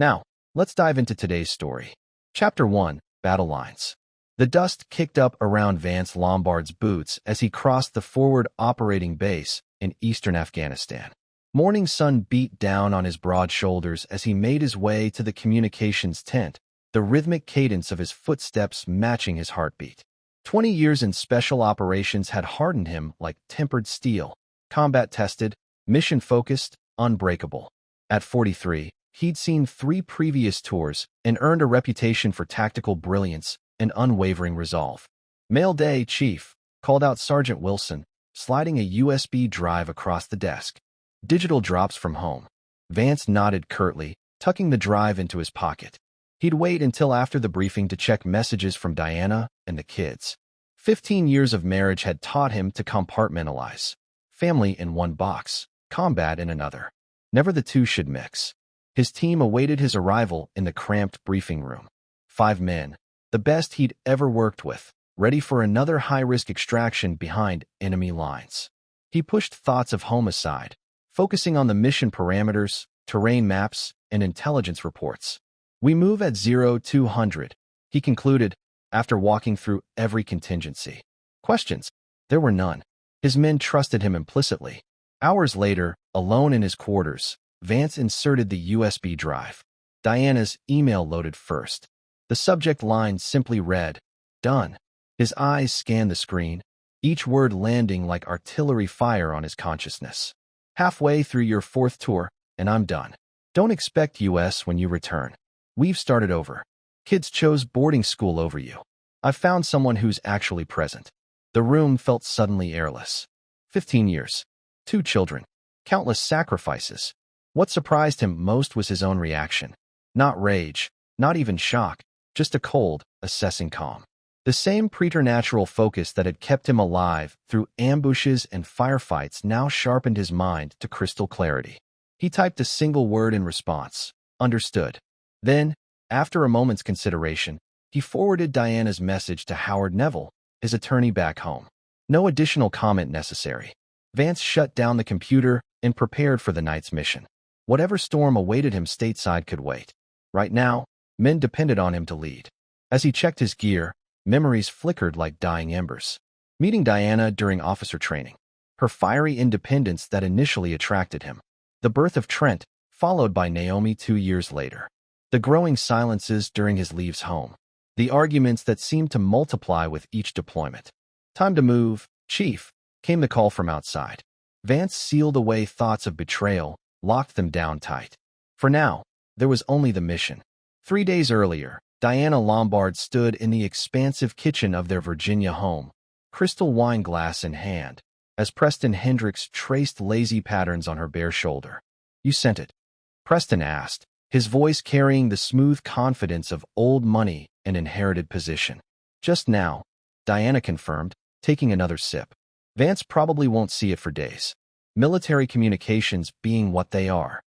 Now, let's dive into today's story. Chapter 1, Battle Lines. The dust kicked up around Vance Lombard's boots as he crossed the forward operating base in eastern Afghanistan. Morning sun beat down on his broad shoulders as he made his way to the communications tent, the rhythmic cadence of his footsteps matching his heartbeat. 20 years in special operations had hardened him like tempered steel, combat-tested, mission-focused, unbreakable. At 43, he'd seen 3 previous tours and earned a reputation for tactical brilliance and unwavering resolve. "Mail day, Chief," called out Sergeant Wilson, sliding a USB drive across the desk. "Digital drops from home." Vance nodded curtly, tucking the drive into his pocket. He'd wait until after the briefing to check messages from Diana and the kids. 15 years of marriage had taught him to compartmentalize. Family in one box, combat in another. Never the two should mix. His team awaited his arrival in the cramped briefing room. 5 men, the best he'd ever worked with, ready for another high-risk extraction behind enemy lines. He pushed thoughts of home aside, focusing on the mission parameters, terrain maps, and intelligence reports. "We move at 0200, he concluded, after walking through every contingency. Questions? There were none. His men trusted him implicitly. Hours later, alone in his quarters, Vance inserted the USB drive. Diana's email loaded first. The subject line simply read, "Done." His eyes scanned the screen, each word landing like artillery fire on his consciousness. "Halfway through your 4th tour, and I'm done. Don't expect US when you return. We've started over. Kids chose boarding school over you. I've found someone who's actually present." The room felt suddenly airless. 15 years. 2 children. Countless sacrifices. What surprised him most was his own reaction. Not rage, not even shock, just a cold, assessing calm. The same preternatural focus that had kept him alive through ambushes and firefights now sharpened his mind to crystal clarity. He typed a single word in response, "Understood." Then, after a moment's consideration, he forwarded Diana's message to Howard Neville, his attorney back home. No additional comment necessary. Vance shut down the computer and prepared for the night's mission. Whatever storm awaited him stateside could wait. Right now, men depended on him to lead. As he checked his gear, memories flickered like dying embers. Meeting Diana during officer training. Her fiery independence that initially attracted him. The birth of Trent, followed by Naomi 2 years later. The growing silences during his leaves home. The arguments that seemed to multiply with each deployment. "Time to move, Chief," came the call from outside. Vance sealed away thoughts of betrayal, locked them down tight. For now, there was only the mission. 3 days earlier, Diana Lombard stood in the expansive kitchen of their Virginia home, crystal wine glass in hand, as Preston Hendricks traced lazy patterns on her bare shoulder. "You sent it?" Preston asked, his voice carrying the smooth confidence of old money and inherited position. "Just now," Diana confirmed, taking another sip. "Vance probably won't see it for days. Military communications being what they are."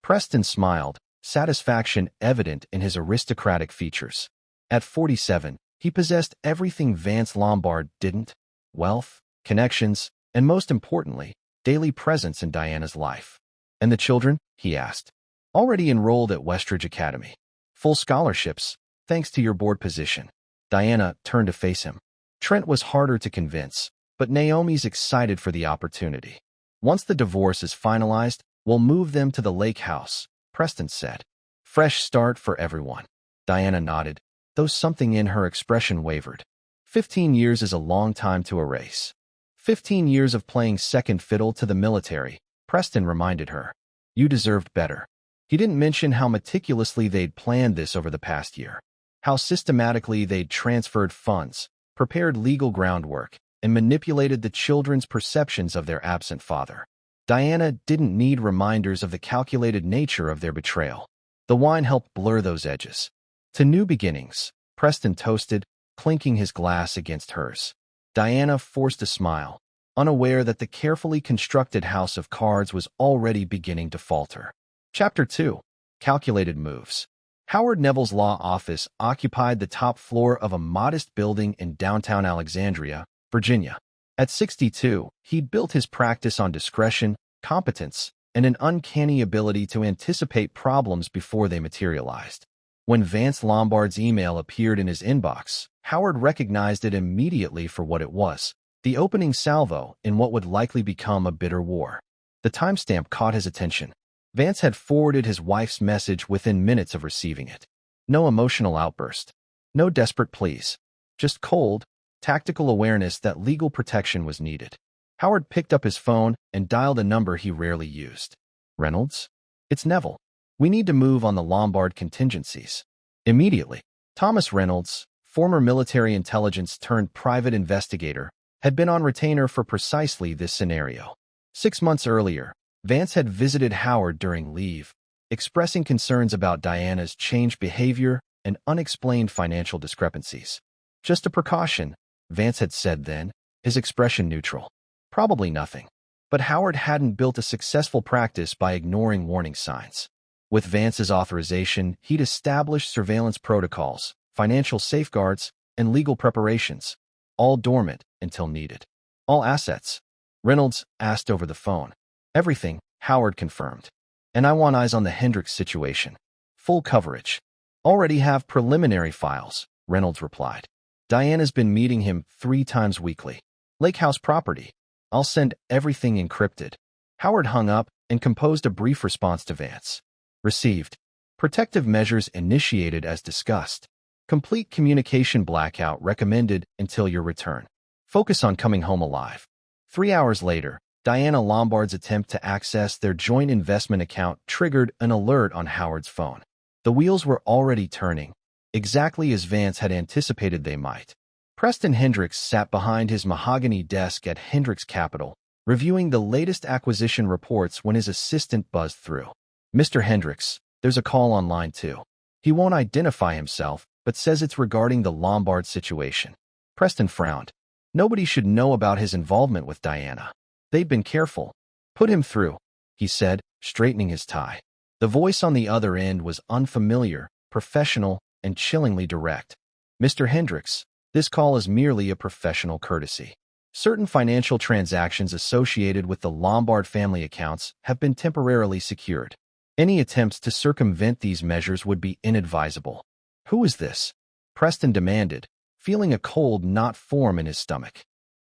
Preston smiled, satisfaction evident in his aristocratic features. At 47, he possessed everything Vance Lombard didn't: wealth, connections, and most importantly, daily presence in Diana's life. "And the children?" he asked. "Already enrolled at Westridge Academy. Full scholarships, thanks to your board position." Diana turned to face him. Trent was harder to convince, but Naomi's excited for the opportunity. "Once the divorce is finalized, we'll move them to the lake house," Preston said. "Fresh start for everyone." Diana nodded, though something in her expression wavered. 15 years is a long time to erase. 15 years of playing second fiddle to the military, Preston reminded her. "You deserved better." He didn't mention how meticulously they'd planned this over the past year. How systematically they'd transferred funds, prepared legal groundwork, and manipulated the children's perceptions of their absent father. Diana didn't need reminders of the calculated nature of their betrayal. The wine helped blur those edges. "To new beginnings," Preston toasted, clinking his glass against hers. Diana forced a smile, unaware that the carefully constructed house of cards was already beginning to falter. Chapter 2. Calculated Moves. Howard Neville's law office occupied the top floor of a modest building in downtown Alexandria, Virginia. At 62, he'd built his practice on discretion, competence, and an uncanny ability to anticipate problems before they materialized. When Vance Lombard's email appeared in his inbox, Howard recognized it immediately for what it was, the opening salvo in what would likely become a bitter war. The timestamp caught his attention. Vance had forwarded his wife's message within minutes of receiving it. No emotional outburst. No desperate pleas. Just cold, tactical awareness that legal protection was needed. Howard picked up his phone and dialed a number he rarely used. Reynolds? It's Neville. We need to move on the Lombard contingencies. Immediately. Thomas Reynolds, former military intelligence turned private investigator, had been on retainer for precisely this scenario. 6 months earlier, Vance had visited Howard during leave, expressing concerns about Diana's changed behavior and unexplained financial discrepancies. Just a precaution, Vance had said then, his expression neutral. Probably nothing. But Howard hadn't built a successful practice by ignoring warning signs. With Vance's authorization, he'd established surveillance protocols, financial safeguards, and legal preparations, all dormant until needed. All assets? Reynolds asked over the phone. Everything, Howard confirmed. And I want eyes on the Hendricks situation. Full coverage. Already have preliminary files, Reynolds replied. Diana's been meeting him 3 times weekly. Lake House property. I'll send everything encrypted. Howard hung up and composed a brief response to Vance. Received. Protective measures initiated as discussed. Complete communication blackout recommended until your return. Focus on coming home alive. 3 hours later, Diana Lombard's attempt to access their joint investment account triggered an alert on Howard's phone. The wheels were already turning, exactly as Vance had anticipated they might. Preston Hendricks sat behind his mahogany desk at Hendricks Capital, reviewing the latest acquisition reports when his assistant buzzed through. Mr. Hendricks, there's a call on line 2. He won't identify himself, but says it's regarding the Lombard situation. Preston frowned. Nobody should know about his involvement with Diana. They'd been careful. Put him through, he said, straightening his tie. The voice on the other end was unfamiliar, professional, and chillingly direct. Mr. Hendricks, this call is merely a professional courtesy. Certain financial transactions associated with the Lombard family accounts have been temporarily secured. Any attempts to circumvent these measures would be inadvisable. Who is this? Preston demanded, feeling a cold knot form in his stomach.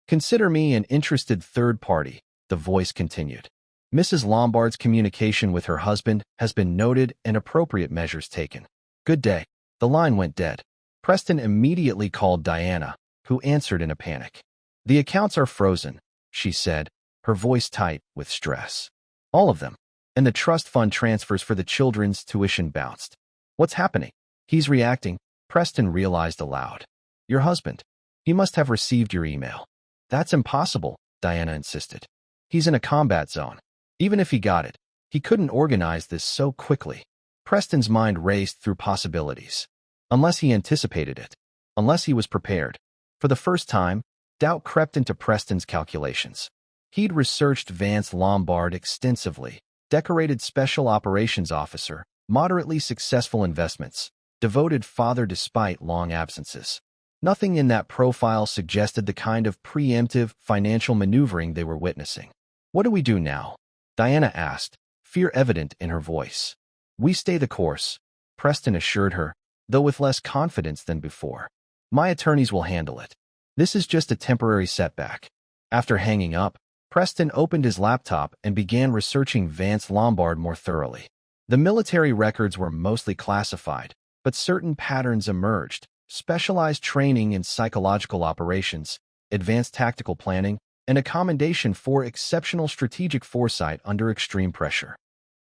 Consider me an interested third party, the voice continued. Mrs. Lombard's communication with her husband has been noted and appropriate measures taken. Good day. The line went dead. Preston immediately called Diana, who answered in a panic. The accounts are frozen, she said, her voice tight with stress. All of them. And the trust fund transfers for the children's tuition bounced. What's happening? He's reacting, Preston realized aloud. Your husband. He must have received your email. That's impossible, Diana insisted. He's in a combat zone. Even if he got it, he couldn't organize this so quickly. Preston's mind raced through possibilities. Unless he anticipated it. Unless he was prepared. For the first time, doubt crept into Preston's calculations. He'd researched Vance Lombard extensively, decorated special operations officer, moderately successful investments, devoted father despite long absences. Nothing in that profile suggested the kind of preemptive financial maneuvering they were witnessing. What do we do now? Diana asked, fear evident in her voice. We stay the course, Preston assured her, though with less confidence than before. My attorneys will handle it. This is just a temporary setback. After hanging up, Preston opened his laptop and began researching Vance Lombard more thoroughly. The military records were mostly classified, but certain patterns emerged: specialized training in psychological operations, advanced tactical planning, and a commendation for exceptional strategic foresight under extreme pressure.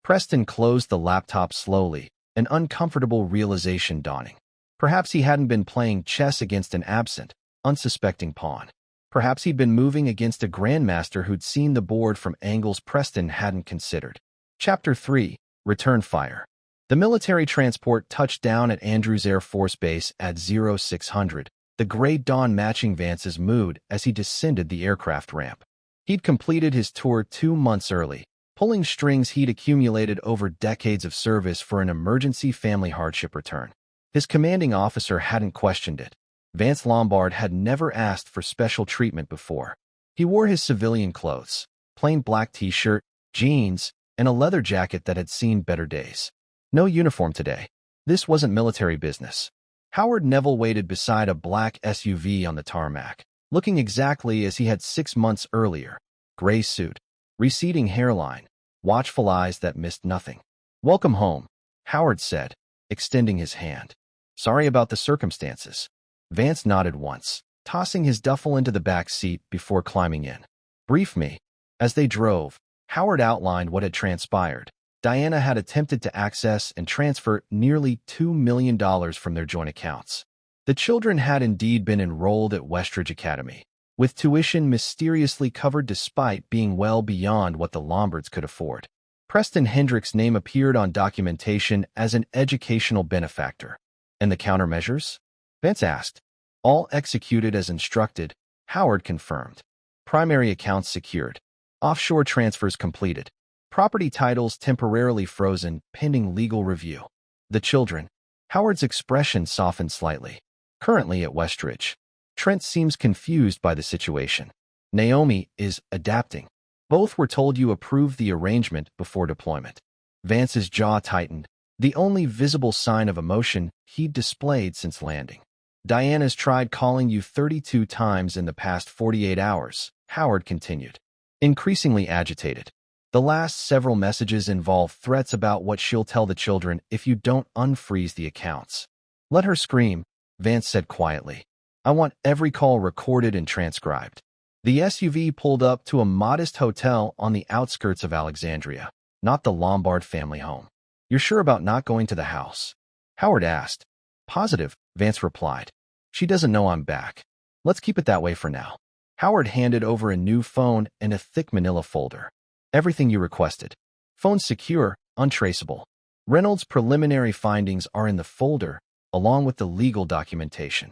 Preston closed the laptop slowly, an uncomfortable realization dawning. Perhaps he hadn't been playing chess against an absent, unsuspecting pawn. Perhaps he'd been moving against a grandmaster who'd seen the board from angles Preston hadn't considered. Chapter 3. Return Fire. The military transport touched down at Andrews Air Force Base at 0600, the gray dawn matching Vance's mood as he descended the aircraft ramp. He'd completed his tour 2 months early, pulling strings he'd accumulated over decades of service for an emergency family hardship return. His commanding officer hadn't questioned it. Vance Lombard had never asked for special treatment before. He wore his civilian clothes, plain black t-shirt, jeans, and a leather jacket that had seen better days. No uniform today. This wasn't military business. Howard Neville waited beside a black SUV on the tarmac, looking exactly as he had 6 months earlier. Gray suit, receding hairline, watchful eyes that missed nothing. "Welcome home," Howard said, extending his hand. "Sorry about the circumstances." Vance nodded once, tossing his duffel into the back seat before climbing in. "Brief me." As they drove, Howard outlined what had transpired. Diana had attempted to access and transfer nearly $2 million from their joint accounts. The children had indeed been enrolled at Westridge Academy, with tuition mysteriously covered despite being well beyond what the Lombards could afford. Preston Hendricks' name appeared on documentation as an educational benefactor. "And the countermeasures?" Vance asked. "All executed as instructed," Howard confirmed. "Primary accounts secured. Offshore transfers completed. Property titles temporarily frozen pending legal review." "The children?" Howard's expression softened slightly. "Currently at Westridge." Trent seems confused by the situation. "Naomi is adapting." "Both were told you approved the arrangement before deployment." Vance's jaw tightened, the only visible sign of emotion he'd displayed since landing. "Diana's tried calling you 32 times in the past 48 hours, Howard continued, increasingly agitated. "The last several messages involve threats about what she'll tell the children if you don't unfreeze the accounts." "Let her scream," Vance said quietly. "I want every call recorded and transcribed." The SUV pulled up to a modest hotel on the outskirts of Alexandria, not the Lombard family home. "You're sure about not going to the house?" Howard asked. "Positive," Vance replied. "She doesn't know I'm back. Let's keep it that way for now." Howard handed over a new phone and a thick manila folder. "Everything you requested. Phone secure, untraceable. Reynolds' preliminary findings are in the folder, along with the legal documentation."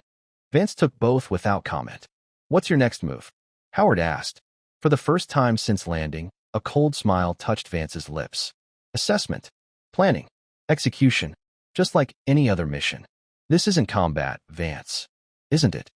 Vance took both without comment. "What's your next move?" Howard asked. For the first time since landing, a cold smile touched Vance's lips. "Assessment. Planning. Execution. Just like any other mission." "This isn't combat, Vance. Isn't it?"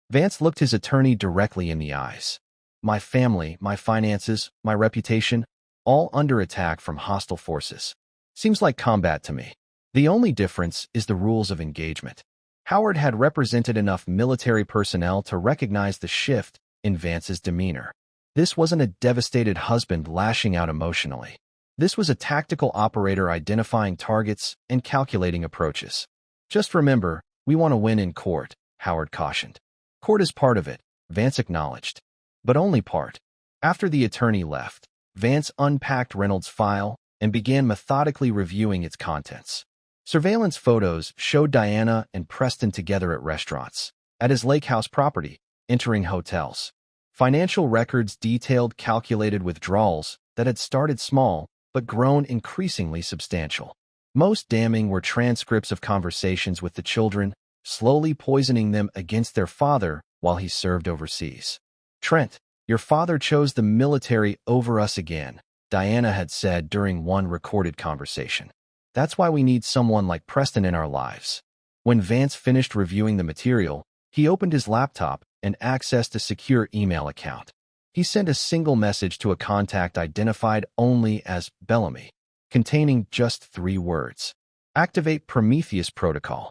Vance looked his attorney directly in the eyes. "My family, my finances, my reputation, all under attack from hostile forces. Seems like combat to me. The only difference is the rules of engagement." Howard had represented enough military personnel to recognize the shift in Vance's demeanor. This wasn't a devastated husband lashing out emotionally. This was a tactical operator identifying targets and calculating approaches. "Just remember, we want to win in court," Howard cautioned. "Court is part of it," Vance acknowledged. But only part. After the attorney left, Vance unpacked Reynolds' file and began methodically reviewing its contents. Surveillance photos showed Diana and Preston together at restaurants, at his lake house property, entering hotels. Financial records detailed calculated withdrawals that had started small but grown increasingly substantial. Most damning were transcripts of conversations with the children, slowly poisoning them against their father while he served overseas. "Trent, your father chose the military over us again," Diana had said during one recorded conversation. "That's why we need someone like Preston in our lives." When Vance finished reviewing the material, he opened his laptop and accessed a secure email account. He sent a single message to a contact identified only as Bellamy, containing just 3 words. "Activate Prometheus protocol."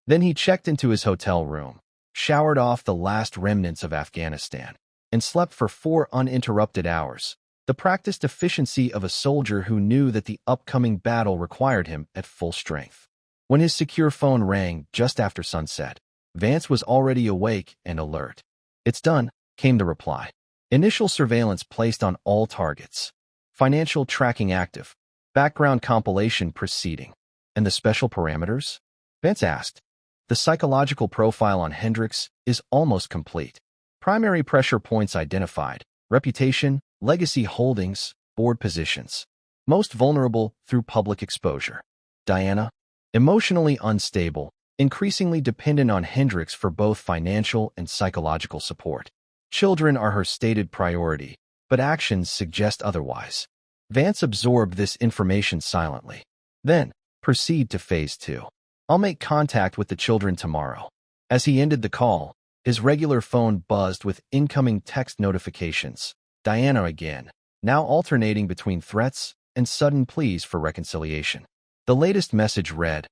Then he checked into his hotel room, showered off the last remnants of Afghanistan, and slept for 4 uninterrupted hours, the practiced efficiency of a soldier who knew that the upcoming battle required him at full strength. When his secure phone rang just after sunset, Vance was already awake and alert. "It's done," came the reply. "Initial surveillance placed on all targets. Financial tracking active. Background compilation proceeding." "And the special parameters?" Vance asked. "The psychological profile on Hendricks is almost complete. Primary pressure points identified. Reputation, legacy holdings, board positions. Most vulnerable through public exposure. Diana, emotionally unstable, increasingly dependent on Hendricks for both financial and psychological support. Children are her stated priority, but actions suggest otherwise." Vance absorbed this information silently. "Then, proceed to phase 2. I'll make contact with the children tomorrow." As he ended the call, his regular phone buzzed with incoming text notifications. Diana again, now alternating between threats and sudden pleas for reconciliation. The latest message read,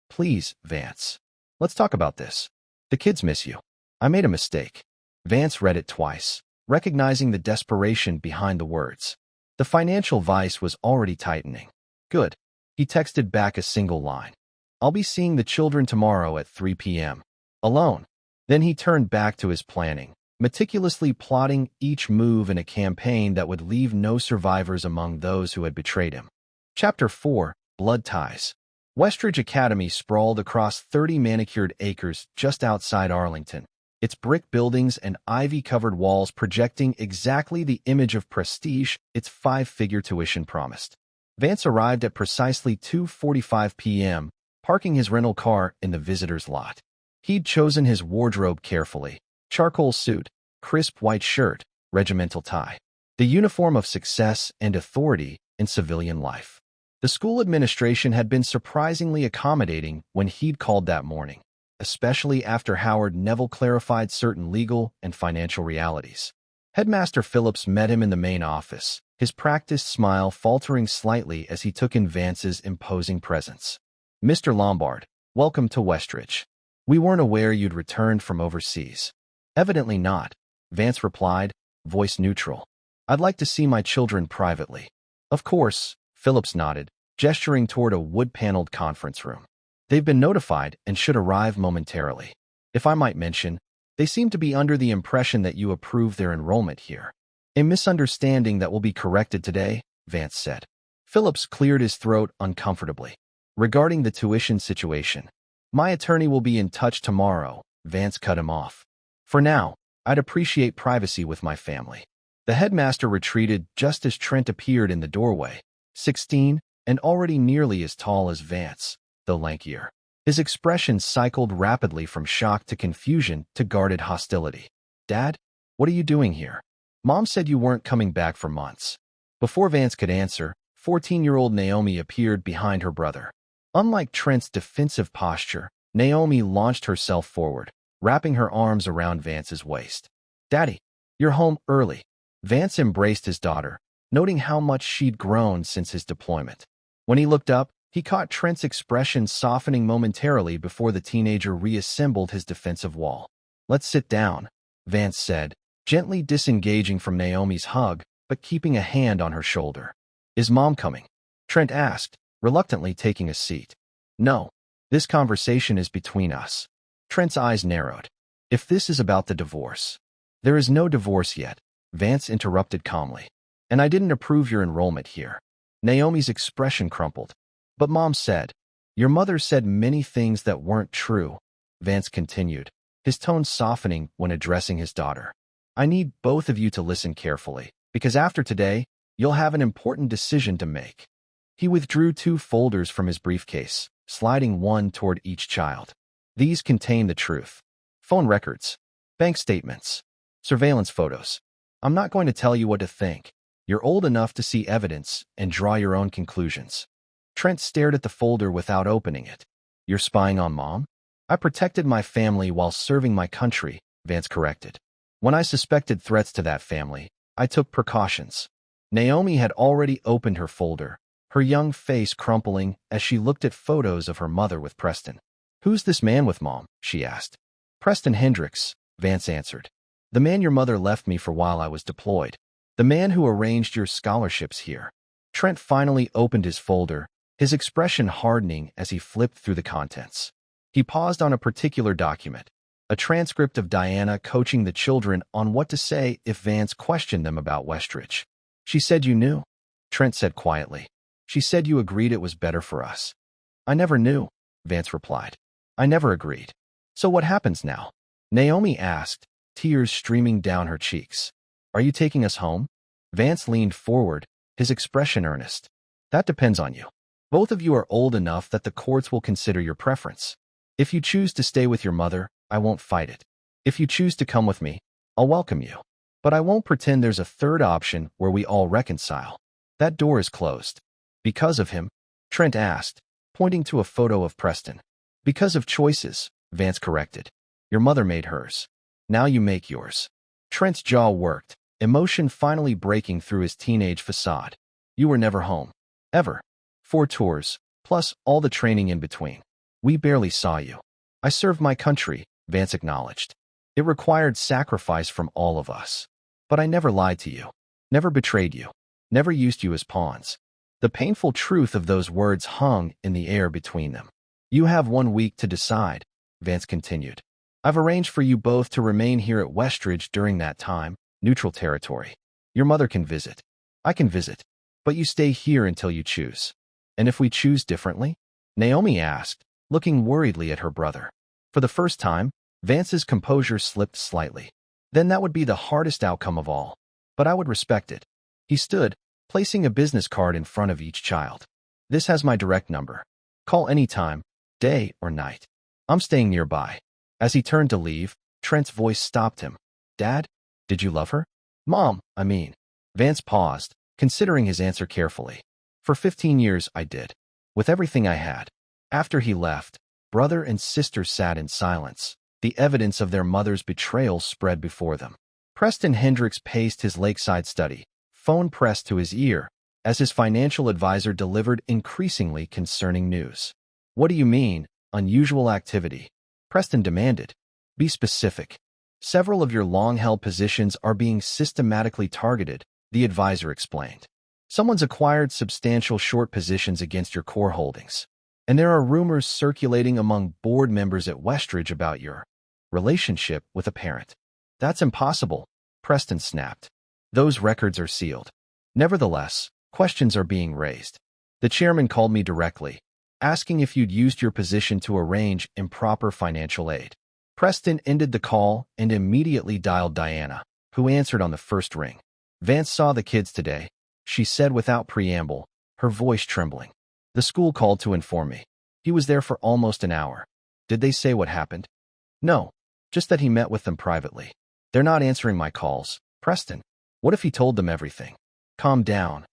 "Please, Vance. Let's talk about this. The kids miss you. I made a mistake." Vance read it twice, recognizing the desperation behind the words. The financial vice was already tightening. "Good." He texted back a single line. "I'll be seeing the children tomorrow at 3 p.m. Alone." Then he turned back to his planning, meticulously plotting each move in a campaign that would leave no survivors among those who had betrayed him. Chapter 4: Blood Ties. Westridge Academy sprawled across 30 manicured acres just outside Arlington, its brick buildings and ivy-covered walls projecting exactly the image of prestige its five-figure tuition promised. Vance arrived at precisely 2:45 p.m., parking his rental car in the visitor's lot. He'd chosen his wardrobe carefully: charcoal suit, crisp white shirt, regimental tie. The uniform of success and authority in civilian life. The school administration had been surprisingly accommodating when he'd called that morning, especially after Howard Neville clarified certain legal and financial realities. Headmaster Phillips met him in the main office, his practiced smile faltering slightly as he took in Vance's imposing presence. "Mr. Lombard, welcome to Westridge. We weren't aware you'd returned from overseas." "Evidently not," Vance replied, voice neutral. "I'd like to see my children privately." "Of course," Phillips nodded, gesturing toward a wood-paneled conference room. "They've been notified and should arrive momentarily. If I might mention, they seem to be under the impression that you approve their enrollment here." "A misunderstanding that will be corrected today," Vance said. Phillips cleared his throat uncomfortably. "Regarding the tuition situation, my attorney will be in touch tomorrow," Vance cut him off. "For now, I'd appreciate privacy with my family." The headmaster retreated just as Trent appeared in the doorway, 16 and already nearly as tall as Vance, though lankier. His expression cycled rapidly from shock to confusion to guarded hostility. "Dad, what are you doing here? Mom said you weren't coming back for months." Before Vance could answer, 14-year-old Naomi appeared behind her brother. Unlike Trent's defensive posture, Naomi launched herself forward, wrapping her arms around Vance's waist. "Daddy, you're home early." Vance embraced his daughter, noting how much she'd grown since his deployment. When he looked up, he caught Trent's expression softening momentarily before the teenager reassembled his defensive wall. "Let's sit down," Vance said, gently disengaging from Naomi's hug, but keeping a hand on her shoulder. "Is Mom coming?" Trent asked, reluctantly taking a seat. "No. This conversation is between us." Trent's eyes narrowed. "If this is about the divorce." "There is no divorce yet," Vance interrupted calmly. "And I didn't approve your enrollment here." Naomi's expression crumpled. "But Mom said." "Your mother said many things that weren't true," Vance continued, his tone softening when addressing his daughter. "I need both of you to listen carefully, because after today, you'll have an important decision to make." He withdrew 2 folders from his briefcase, sliding one toward each child. These contain the truth: phone records, bank statements, surveillance photos. "I'm not going to tell you what to think. You're old enough to see evidence and draw your own conclusions." Trent stared at the folder without opening it. "You're spying on Mom?" "I protected my family while serving my country," Vance corrected. "When I suspected threats to that family, I took precautions." Naomi had already opened her folder, her young face crumpling as she looked at photos of her mother with Preston. "Who's this man with Mom?" she asked. "Preston Hendricks," Vance answered. "The man your mother left me for while I was deployed. The man who arranged your scholarships here." Trent finally opened his folder, his expression hardening as he flipped through the contents. He paused on a particular document, a transcript of Diana coaching the children on what to say if Vance questioned them about Westridge. "She said you knew," Trent said quietly. "She said you agreed it was better for us." "I never knew," Vance replied. "I never agreed." "So what happens now?" Naomi asked, tears streaming down her cheeks. "Are you taking us home?" Vance leaned forward, his expression earnest. "That depends on you. Both of you are old enough that the courts will consider your preference. If you choose to stay with your mother, I won't fight it. If you choose to come with me, I'll welcome you. But I won't pretend there's a third option where we all reconcile. That door is closed." "Because of him?" Trent asked, pointing to a photo of Preston. "Because of choices," Vance corrected. "Your mother made hers. Now you make yours." Trent's jaw worked, emotion finally breaking through his teenage facade. "You were never home." Ever. 4 tours, plus all the training in between. We barely saw you. I served my country, Vance acknowledged. It required sacrifice from all of us. But I never lied to you. Never betrayed you. Never used you as pawns. The painful truth of those words hung in the air between them. You have 1 week to decide, Vance continued. I've arranged for you both to remain here at Westridge during that time, neutral territory. Your mother can visit. I can visit. But you stay here until you choose. And if we choose differently? Naomi asked, looking worriedly at her brother. For the first time, Vance's composure slipped slightly. Then that would be the hardest outcome of all. But I would respect it. He stood, placing a business card in front of each child. This has my direct number. Call anytime, day or night. I'm staying nearby. As he turned to leave, Trent's voice stopped him. Dad, did you love her? Mom, I mean. Vance paused, considering his answer carefully. For 15 years, I did. With everything I had. After he left, brother and sister sat in silence. The evidence of their mother's betrayal spread before them. Preston Hendricks paced his lakeside study, phone pressed to his ear, as his financial advisor delivered increasingly concerning news. What do you mean, unusual activity? Preston demanded. Be specific. Several of your long-held positions are being systematically targeted, the advisor explained. Someone's acquired substantial short positions against your core holdings. And there are rumors circulating among board members at Westridge about your relationship with a parent. That's impossible, Preston snapped. Those records are sealed. Nevertheless, questions are being raised. The chairman called me directly, asking if you'd used your position to arrange improper financial aid. Preston ended the call and immediately dialed Diana, who answered on the first ring. Vance saw the kids today, she said without preamble, her voice trembling. The school called to inform me. He was there for almost an hour. Did they say what happened? No, just that he met with them privately. They're not answering my calls. Preston, what if he told them everything? Calm down,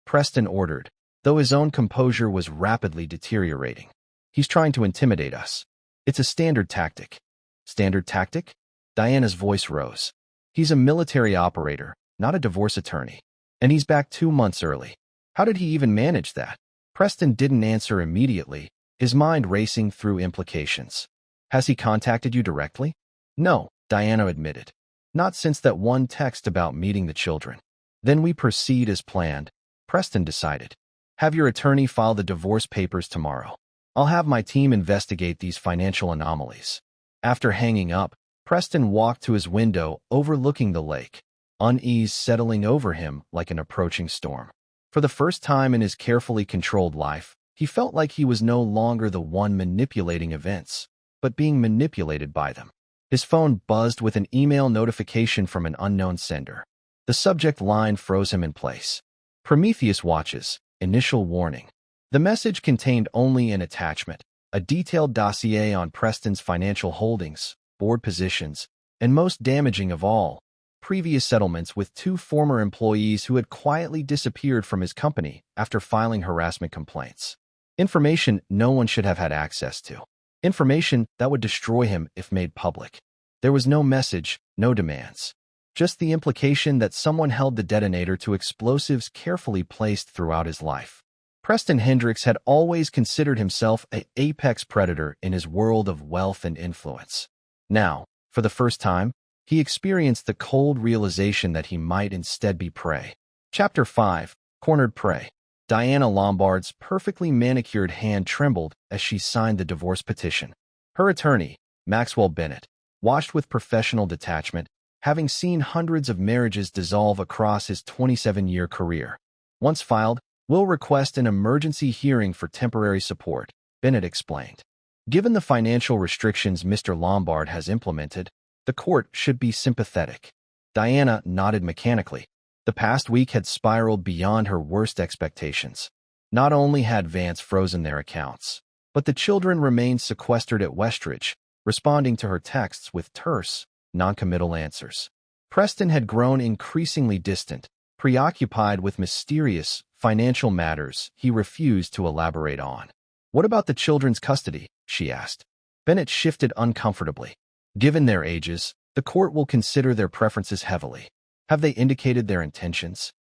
Preston ordered, though his own composure was rapidly deteriorating. He's trying to intimidate us. It's a standard tactic. Standard tactic? Diana's voice rose. He's a military operator, not a divorce attorney. And he's back 2 months early. How did he even manage that? Preston didn't answer immediately, his mind racing through implications. Has he contacted you directly? No, Diana admitted. Not since that one text about meeting the children. Then we proceed as planned, Preston decided. Have your attorney file the divorce papers tomorrow. I'll have my team investigate these financial anomalies. After hanging up, Preston walked to his window overlooking the lake, unease settling over him like an approaching storm. For the first time in his carefully controlled life, he felt like he was no longer the one manipulating events, but being manipulated by them. His phone buzzed with an email notification from an unknown sender. The subject line froze him in place. Prometheus watches, initial warning. The message contained only an attachment, a detailed dossier on Preston's financial holdings, board positions, and most damaging of all, previous settlements with 2 former employees who had quietly disappeared from his company after filing harassment complaints. Information no one should have had access to. Information that would destroy him if made public. There was no message, no demands. Just the implication that someone held the detonator to explosives carefully placed throughout his life. Preston Hendricks had always considered himself an apex predator in his world of wealth and influence. Now, for the first time, he experienced the cold realization that he might instead be prey. Chapter 5, Cornered Prey. Diana Lombard's perfectly manicured hand trembled as she signed the divorce petition. Her attorney, Maxwell Bennett, watched with professional detachment, having seen hundreds of marriages dissolve across his 27-year career. Once filed, we'll request an emergency hearing for temporary support, Bennett explained. Given the financial restrictions Mr. Lombard has implemented, the court should be sympathetic. Diana nodded mechanically. The past week had spiraled beyond her worst expectations. Not only had Vance frozen their accounts, but the children remained sequestered at Westridge, responding to her texts with terse, noncommittal answers. Preston had grown increasingly distant, preoccupied with mysterious, financial matters he refused to elaborate on. What about the children's custody? She asked. Bennett shifted uncomfortably. Given their ages, the court will consider their preferences heavily. Have they indicated their intentions?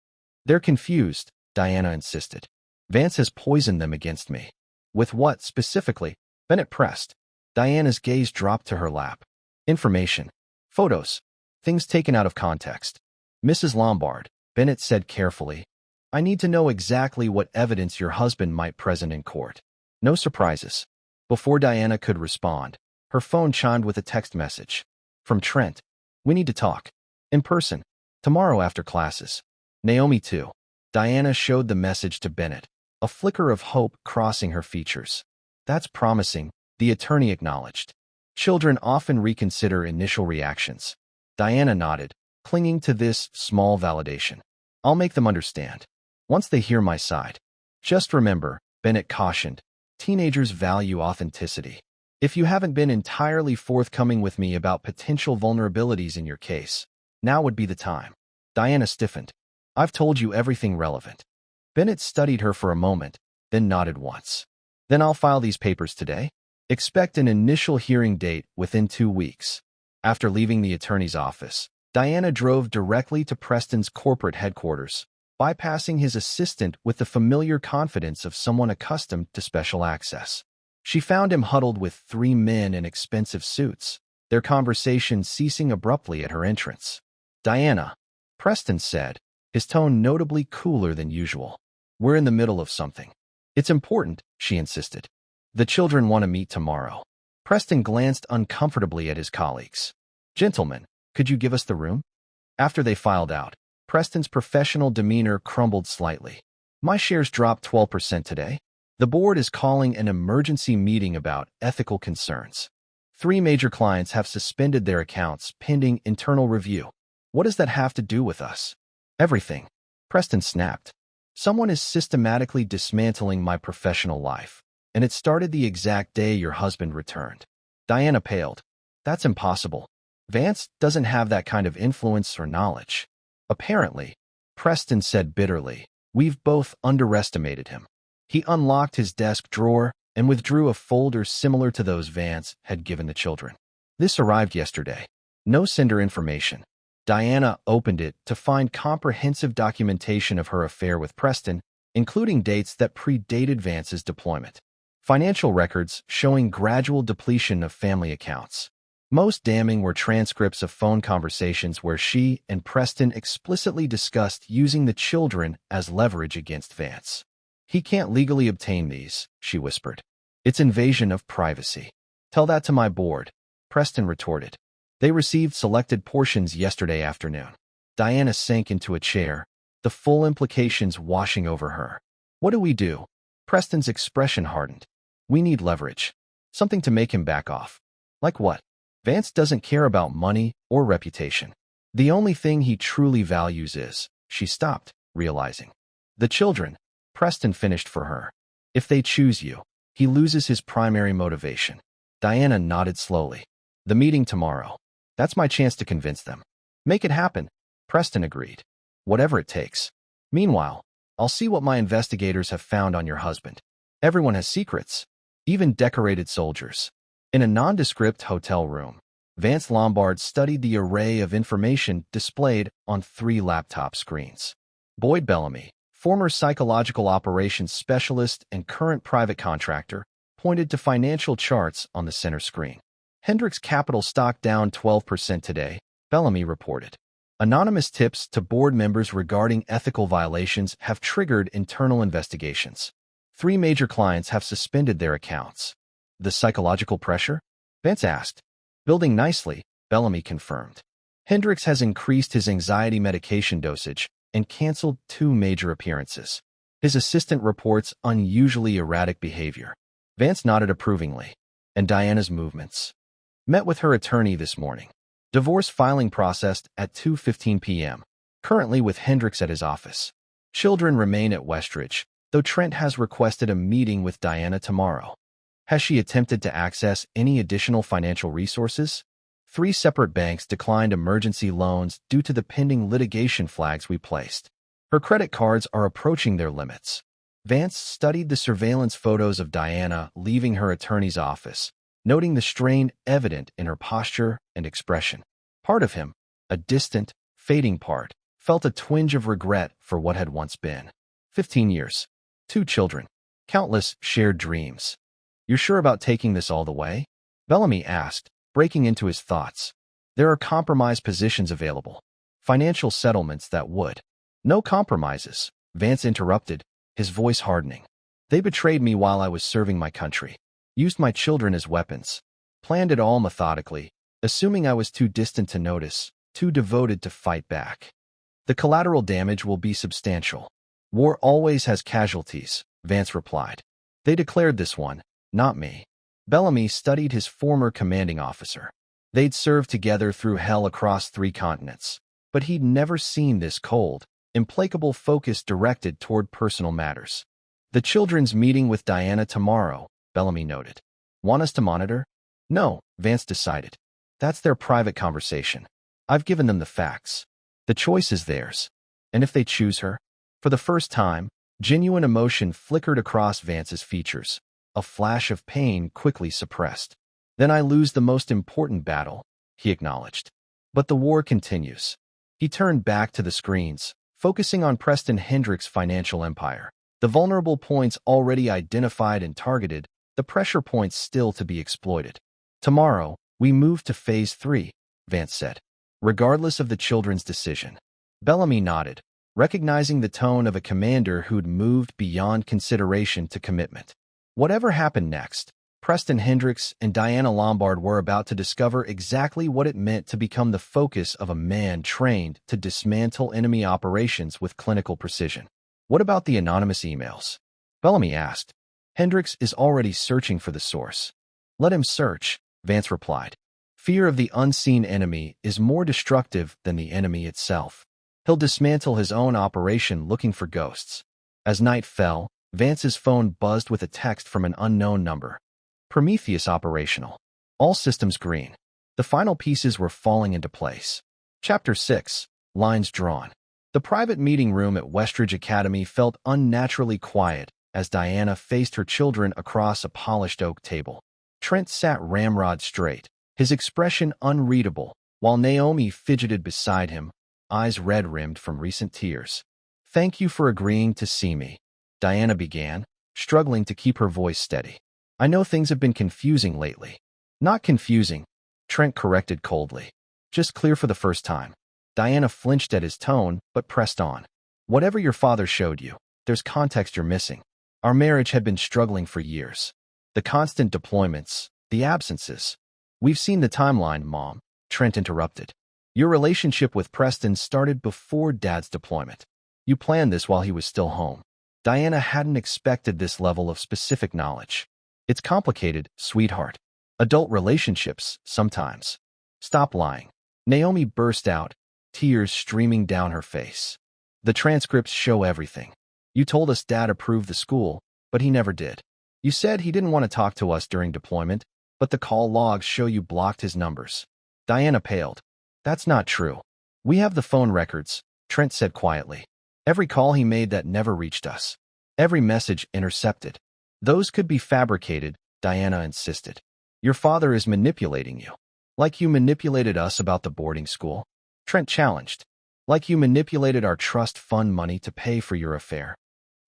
They're confused, Diana insisted. Vance has poisoned them against me. With what, specifically? Bennett pressed. Diana's gaze dropped to her lap. Information. Photos. Things taken out of context. Mrs. Lombard, Bennett said carefully, I need to know exactly what evidence your husband might present in court. No surprises. Before Diana could respond, her phone chimed with a text message. From Trent. We need to talk. In person. Tomorrow after classes. Naomi too. Diana showed the message to Bennett, a flicker of hope crossing her features. That's promising, the attorney acknowledged. Children often reconsider initial reactions. Diana nodded, clinging to this small validation. I'll make them understand. Once they hear my side. Just remember, Bennett cautioned, teenagers value authenticity. If you haven't been entirely forthcoming with me about potential vulnerabilities in your case, now would be the time. Diana stiffened. I've told you everything relevant. Bennett studied her for a moment, then nodded once. Then I'll file these papers today. Expect an initial hearing date within 2 weeks. After leaving the attorney's office, Diana drove directly to Preston's corporate headquarters, bypassing his assistant with the familiar confidence of someone accustomed to special access. She found him huddled with 3 men in expensive suits, their conversation ceasing abruptly at her entrance. Diana, Preston said, his tone notably cooler than usual. We're in the middle of something. It's important, she insisted. The children want to meet tomorrow. Preston glanced uncomfortably at his colleagues. Gentlemen, could you give us the room? After they filed out, Preston's professional demeanor crumbled slightly. My shares dropped 12% today. The board is calling an emergency meeting about ethical concerns. 3 major clients have suspended their accounts pending internal review. What does that have to do with us? Everything. Preston snapped. Someone is systematically dismantling my professional life, and it started the exact day your husband returned. Diana paled. That's impossible. Vance doesn't have that kind of influence or knowledge. Apparently, Preston said bitterly, we've both underestimated him. He unlocked his desk drawer and withdrew a folder similar to those Vance had given the children. This arrived yesterday. No sender information. Diana opened it to find comprehensive documentation of her affair with Preston, including dates that predated Vance's deployment. Financial records showing gradual depletion of family accounts. Most damning were transcripts of phone conversations where she and Preston explicitly discussed using the children as leverage against Vance. He can't legally obtain these, she whispered. It's invasion of privacy. Tell that to my board, Preston retorted. They received selected portions yesterday afternoon. Diana sank into a chair, the full implications washing over her. What do we do? Preston's expression hardened. We need leverage. Something to make him back off. Like what? Vance doesn't care about money or reputation. The only thing he truly values is, she stopped, realizing. The children, Preston finished for her. If they choose you, he loses his primary motivation. Diana nodded slowly. The meeting tomorrow. That's my chance to convince them. Make it happen, Preston agreed. Whatever it takes. Meanwhile, I'll see what my investigators have found on your husband. Everyone has secrets, even decorated soldiers. In a nondescript hotel room, Vance Lombard studied the array of information displayed on 3 laptop screens. Boyd Bellamy, former psychological operations specialist and current private contractor, pointed to financial charts on the center screen. Hendricks Capital stock down 12% today, Bellamy reported. Anonymous tips to board members regarding ethical violations have triggered internal investigations. 3 major clients have suspended their accounts. The psychological pressure? Vance asked. Building nicely, Bellamy confirmed. Hendricks has increased his anxiety medication dosage and canceled 2 major appearances. His assistant reports unusually erratic behavior. Vance nodded approvingly. And Diana's movements. Met with her attorney this morning. Divorce filing processed at 2:15 p.m., currently with Hendricks at his office. Children remain at Westridge, though Trent has requested a meeting with Diana tomorrow. Has she attempted to access any additional financial resources? 3 separate banks declined emergency loans due to the pending litigation flags we placed. Her credit cards are approaching their limits. Vance studied the surveillance photos of Diana leaving her attorney's office, noting the strain evident in her posture and expression. Part of him, a distant, fading part, felt a twinge of regret for what had once been. 15 years. 2 children. Countless shared dreams. You're sure about taking this all the way? Bellamy asked, breaking into his thoughts. There are compromise positions available. Financial settlements that would. No compromises, Vance interrupted, his voice hardening. They betrayed me while I was serving my country. Used my children as weapons. Planned it all methodically, assuming I was too distant to notice, too devoted to fight back. The collateral damage will be substantial. War always has casualties, Vance replied. They declared this one, not me. Bellamy studied his former commanding officer. They'd served together through hell across 3 continents, but he'd never seen this cold, implacable focus directed toward personal matters. The children's meeting with Diana tomorrow, Bellamy noted. Want us to monitor? No, Vance decided. That's their private conversation. I've given them the facts. The choice is theirs. And if they choose her? For the first time, genuine emotion flickered across Vance's features, a flash of pain quickly suppressed. Then I lose the most important battle, he acknowledged. But the war continues. He turned back to the screens, focusing on Preston Hendrick's financial empire. The vulnerable points already identified and targeted, the pressure points still to be exploited. Tomorrow, we move to Phase 3, Vance said, regardless of the children's decision. Bellamy nodded, recognizing the tone of a commander who'd moved beyond consideration to commitment. Whatever happened next, Preston Hendricks and Diana Lombard were about to discover exactly what it meant to become the focus of a man trained to dismantle enemy operations with clinical precision. What about the anonymous emails? Bellamy asked. Hendricks is already searching for the source. Let him search, Vance replied. Fear of the unseen enemy is more destructive than the enemy itself. He'll dismantle his own operation looking for ghosts. As night fell, Vance's phone buzzed with a text from an unknown number. Prometheus operational. All systems green. The final pieces were falling into place. Chapter 6. Lines drawn. The private meeting room at Westridge Academy felt unnaturally quiet as Diana faced her children across a polished oak table. Trent sat ramrod straight, his expression unreadable, while Naomi fidgeted beside him, eyes red-rimmed from recent tears. Thank you for agreeing to see me, Diana began, struggling to keep her voice steady. I know things have been confusing lately. Not confusing, Trent corrected coldly. Just clear for the first time. Diana flinched at his tone, but pressed on. Whatever your father showed you, there's context you're missing. Our marriage had been struggling for years. The constant deployments, the absences. We've seen the timeline, Mom, Trent interrupted. Your relationship with Preston started before Dad's deployment. You planned this while he was still home. Diana hadn't expected this level of specific knowledge. It's complicated, sweetheart. Adult relationships, sometimes. Stop lying. Naomi burst out, tears streaming down her face. The transcripts show everything. You told us Dad approved the school, but he never did. You said he didn't want to talk to us during deployment, but the call logs show you blocked his numbers. Diana paled. That's not true. We have the phone records, Trent said quietly. Every call he made that never reached us. Every message intercepted. Those could be fabricated, Diana insisted. Your father is manipulating you. Like you manipulated us about the boarding school. Trent challenged. Like you manipulated our trust fund money to pay for your affair.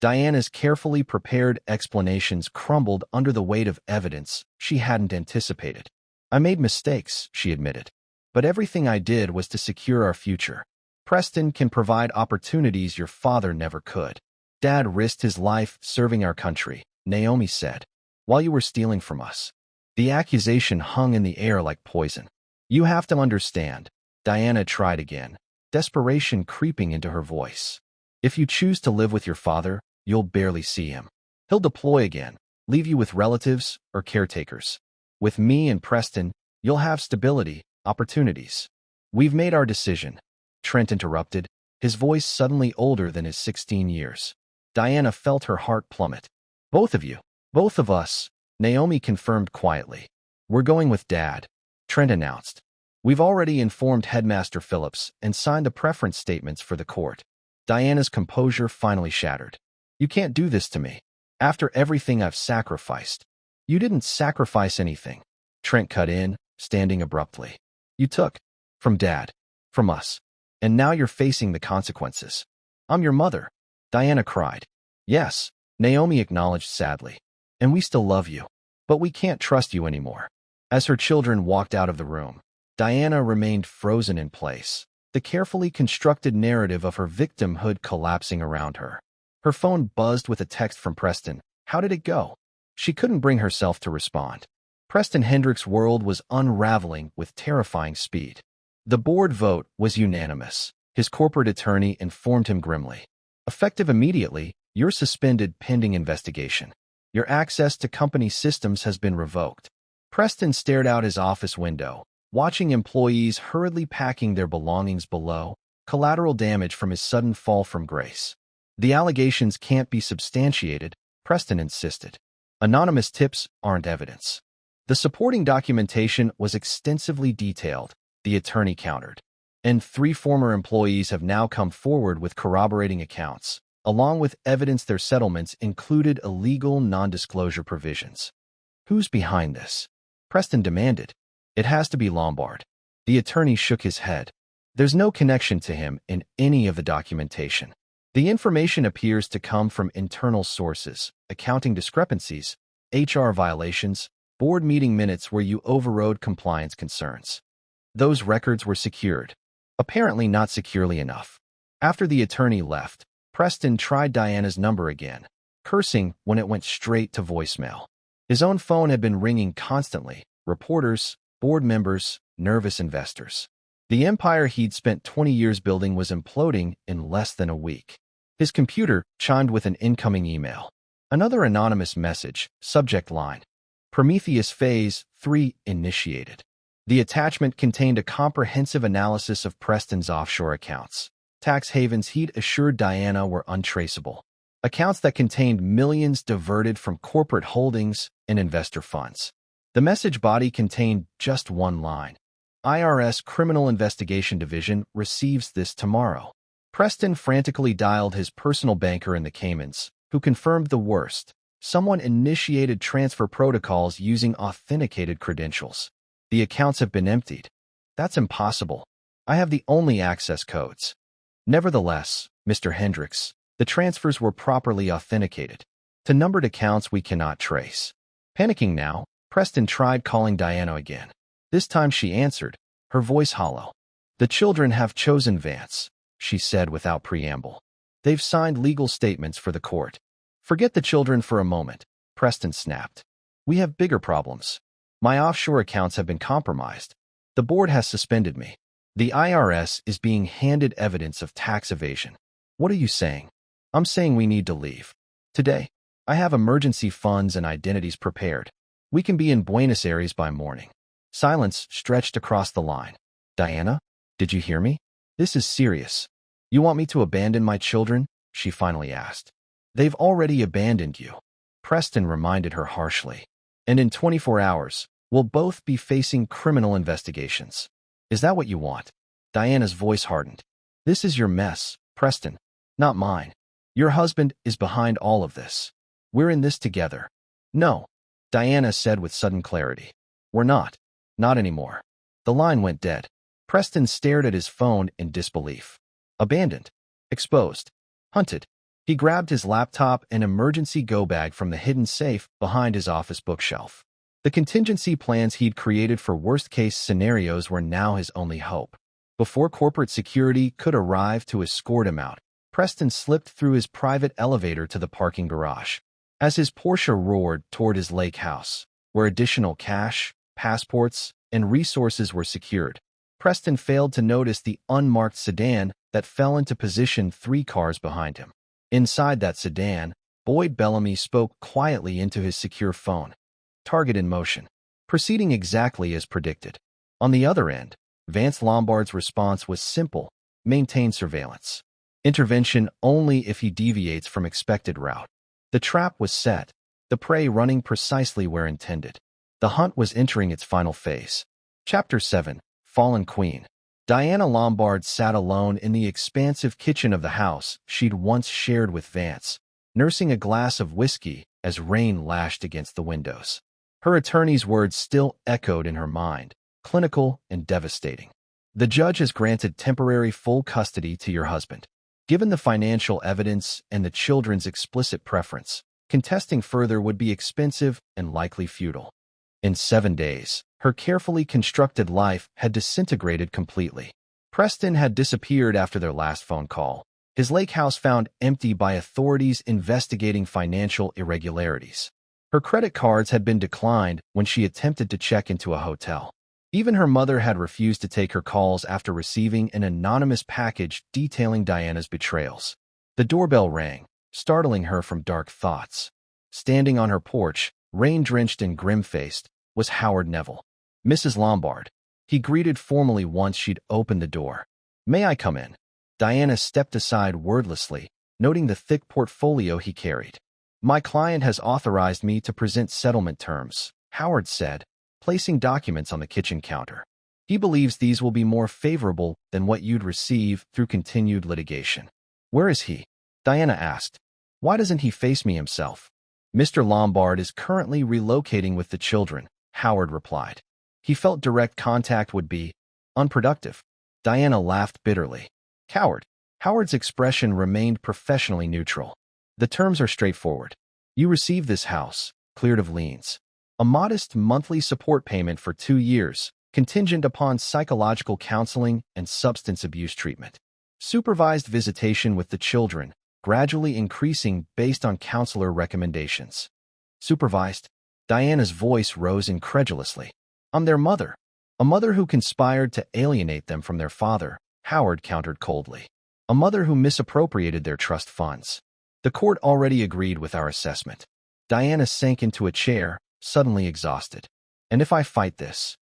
Diana's carefully prepared explanations crumbled under the weight of evidence she hadn't anticipated. I made mistakes, she admitted. But everything I did was to secure our future. Preston can provide opportunities your father never could. Dad risked his life serving our country, Naomi said, while you were stealing from us. The accusation hung in the air like poison. You have to understand, Diana tried again, desperation creeping into her voice. If you choose to live with your father, you'll barely see him. He'll deploy again, leave you with relatives or caretakers. With me and Preston, you'll have stability, opportunities. We've made our decision, Trent interrupted, his voice suddenly older than his 16 years. Diana felt her heart plummet. Both of you, both of us, Naomi confirmed quietly. We're going with Dad, Trent announced. We've already informed Headmaster Phillips and signed the preference statements for the court. Diana's composure finally shattered. You can't do this to me. After everything I've sacrificed. You didn't sacrifice anything, Trent cut in, standing abruptly. You took. From Dad. From us. And now you're facing the consequences. I'm your mother, Diana cried. Yes, Naomi acknowledged sadly. And we still love you. But we can't trust you anymore. As her children walked out of the room, Diana remained frozen in place, the carefully constructed narrative of her victimhood collapsing around her. Her phone buzzed with a text from Preston. How did it go? She couldn't bring herself to respond. Preston Hendricks' world was unraveling with terrifying speed. The board vote was unanimous. His corporate attorney informed him grimly. Effective immediately, you're suspended pending investigation. Your access to company systems has been revoked. Preston stared out his office window, watching employees hurriedly packing their belongings below, collateral damage from his sudden fall from grace. The allegations can't be substantiated, Preston insisted. Anonymous tips aren't evidence. The supporting documentation was extensively detailed, the attorney countered. And 3 former employees have now come forward with corroborating accounts, along with evidence their settlements included illegal non-disclosure provisions. Who's behind this? Preston demanded. It has to be Lombard. The attorney shook his head. There's no connection to him in any of the documentation. The information appears to come from internal sources, accounting discrepancies, HR violations, board meeting minutes where you overrode compliance concerns. Those records were secured. Apparently not securely enough. After the attorney left, Preston tried Diana's number again, cursing when it went straight to voicemail. His own phone had been ringing constantly. Reporters, board members, nervous investors. The empire he'd spent 20 years building was imploding in less than a week. His computer chimed with an incoming email. Another anonymous message, subject line. Prometheus Phase 3 initiated. The attachment contained a comprehensive analysis of Preston's offshore accounts. Tax havens he'd assured Diana were untraceable. Accounts that contained millions diverted from corporate holdings and investor funds. The message body contained just one line. IRS Criminal Investigation Division receives this tomorrow. Preston frantically dialed his personal banker in the Caymans, who confirmed the worst. Someone initiated transfer protocols using authenticated credentials. The accounts have been emptied. That's impossible. I have the only access codes. Nevertheless, Mr. Hendricks, the transfers were properly authenticated. To numbered accounts we cannot trace. Panicking now, Preston tried calling Diana again. This time she answered, her voice hollow. The children have chosen Vance, she said without preamble. They've signed legal statements for the court. Forget the children for a moment, Preston snapped. We have bigger problems. My offshore accounts have been compromised. The board has suspended me. The IRS is being handed evidence of tax evasion. What are you saying? I'm saying we need to leave. Today, I have emergency funds and identities prepared. We can be in Buenos Aires by morning. Silence stretched across the line. Diana, did you hear me? This is serious. You want me to abandon my children? She finally asked. They've already abandoned you. Preston reminded her harshly. And in 24 hours, we'll both be facing criminal investigations. Is that what you want? Diana's voice hardened. This is your mess, Preston, not mine. Your husband is behind all of this. We're in this together. No, Diana said with sudden clarity. We're not. Not anymore. The line went dead. Preston stared at his phone in disbelief. Abandoned. Exposed. Hunted. He grabbed his laptop and emergency go-bag from the hidden safe behind his office bookshelf. The contingency plans he'd created for worst-case scenarios were now his only hope. Before corporate security could arrive to escort him out, Preston slipped through his private elevator to the parking garage. As his Porsche roared toward his lake house, where additional cash, passports, and resources were secured, Preston failed to notice the unmarked sedan that fell into position 3 cars behind him. Inside that sedan, Boyd Bellamy spoke quietly into his secure phone. Target in motion. Proceeding exactly as predicted. On the other end, Vance Lombard's response was simple: maintain surveillance. Intervention only if he deviates from expected route. The trap was set, the prey running precisely where intended. The hunt was entering its final phase. Chapter 7, Fallen Queen. Diana Lombard sat alone in the expansive kitchen of the house she'd once shared with Vance, nursing a glass of whiskey as rain lashed against the windows. Her attorney's words still echoed in her mind, clinical and devastating. The judge has granted temporary full custody to your husband. Given the financial evidence and the children's explicit preference, contesting further would be expensive and likely futile. In 7 days, her carefully constructed life had disintegrated completely. Preston had disappeared after their last phone call. His lake house found empty by authorities investigating financial irregularities. Her credit cards had been declined when she attempted to check into a hotel. Even her mother had refused to take her calls after receiving an anonymous package detailing Diana's betrayals. The doorbell rang, startling her from dark thoughts. Standing on her porch, rain-drenched and grim-faced, was Howard Neville. "Mrs. Lombard." He greeted formally once she'd opened the door. "May I come in?" Diana stepped aside wordlessly, noting the thick portfolio he carried. "My client has authorized me to present settlement terms," Howard said, placing documents on the kitchen counter. "He believes these will be more favorable than what you'd receive through continued litigation." "Where is he?" Diana asked. "Why doesn't he face me himself?" "Mr. Lombard is currently relocating with the children," Howard replied. He felt direct contact would be unproductive. Diana laughed bitterly. "Coward." Howard's expression remained professionally neutral. "The terms are straightforward. You receive this house, cleared of liens. A modest monthly support payment for 2 years, contingent upon psychological counseling and substance abuse treatment. Supervised visitation with the children, gradually increasing based on counselor recommendations." "Supervised?" Diana's voice rose incredulously. "I'm their mother. A mother who conspired to alienate them from their father," Howard countered coldly. "A mother who misappropriated their trust funds. The court already agreed with our assessment." Diana sank into a chair, suddenly exhausted. "And if I fight this?"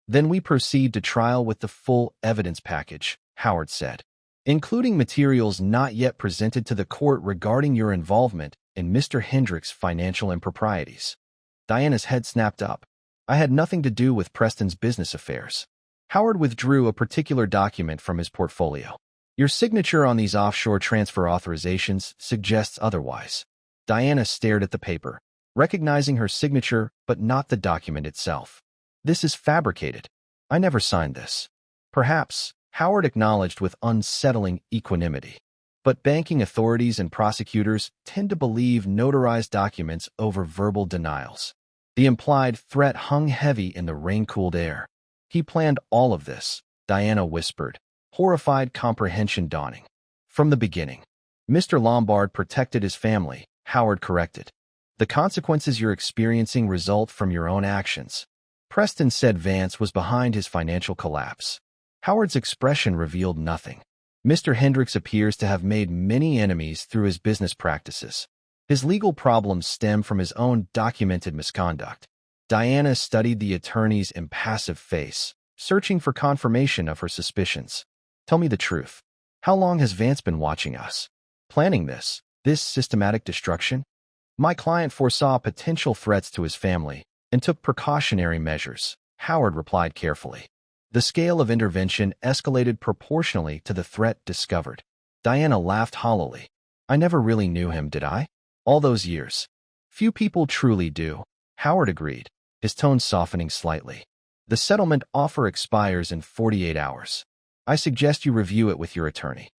"Then we proceed to trial with the full evidence package," Howard said, "including materials not yet presented to the court regarding your involvement in Mr. Hendrick's financial improprieties." Diana's head snapped up. "I had nothing to do with Preston's business affairs." Howard withdrew a particular document from his portfolio. "Your signature on these offshore transfer authorizations suggests otherwise." Diana stared at the paper, recognizing her signature but not the document itself. "This is fabricated. I never signed this." "Perhaps," Howard acknowledged with unsettling equanimity. "But banking authorities and prosecutors tend to believe notarized documents over verbal denials." The implied threat hung heavy in the rain-cooled air. "He planned all of this," Diana whispered, horrified comprehension dawning. "From the beginning." "Mr. Lombard protected his family," Howard corrected. "The consequences you're experiencing result from your own actions." Preston said Vance was behind his financial collapse. Howard's expression revealed nothing. "Mr. Hendricks appears to have made many enemies through his business practices. His legal problems stem from his own documented misconduct." Diana studied the attorney's impassive face, searching for confirmation of her suspicions. "Tell me the truth. How long has Vance been watching us? Planning this systematic destruction?" "My client foresaw potential threats to his family and took precautionary measures," Howard replied carefully. "The scale of intervention escalated proportionally to the threat discovered." Diana laughed hollowly. "I never really knew him, did I? All those years." "Few people truly do," Howard agreed, his tone softening slightly. "The settlement offer expires in 48 hours. I suggest you review it with your attorney."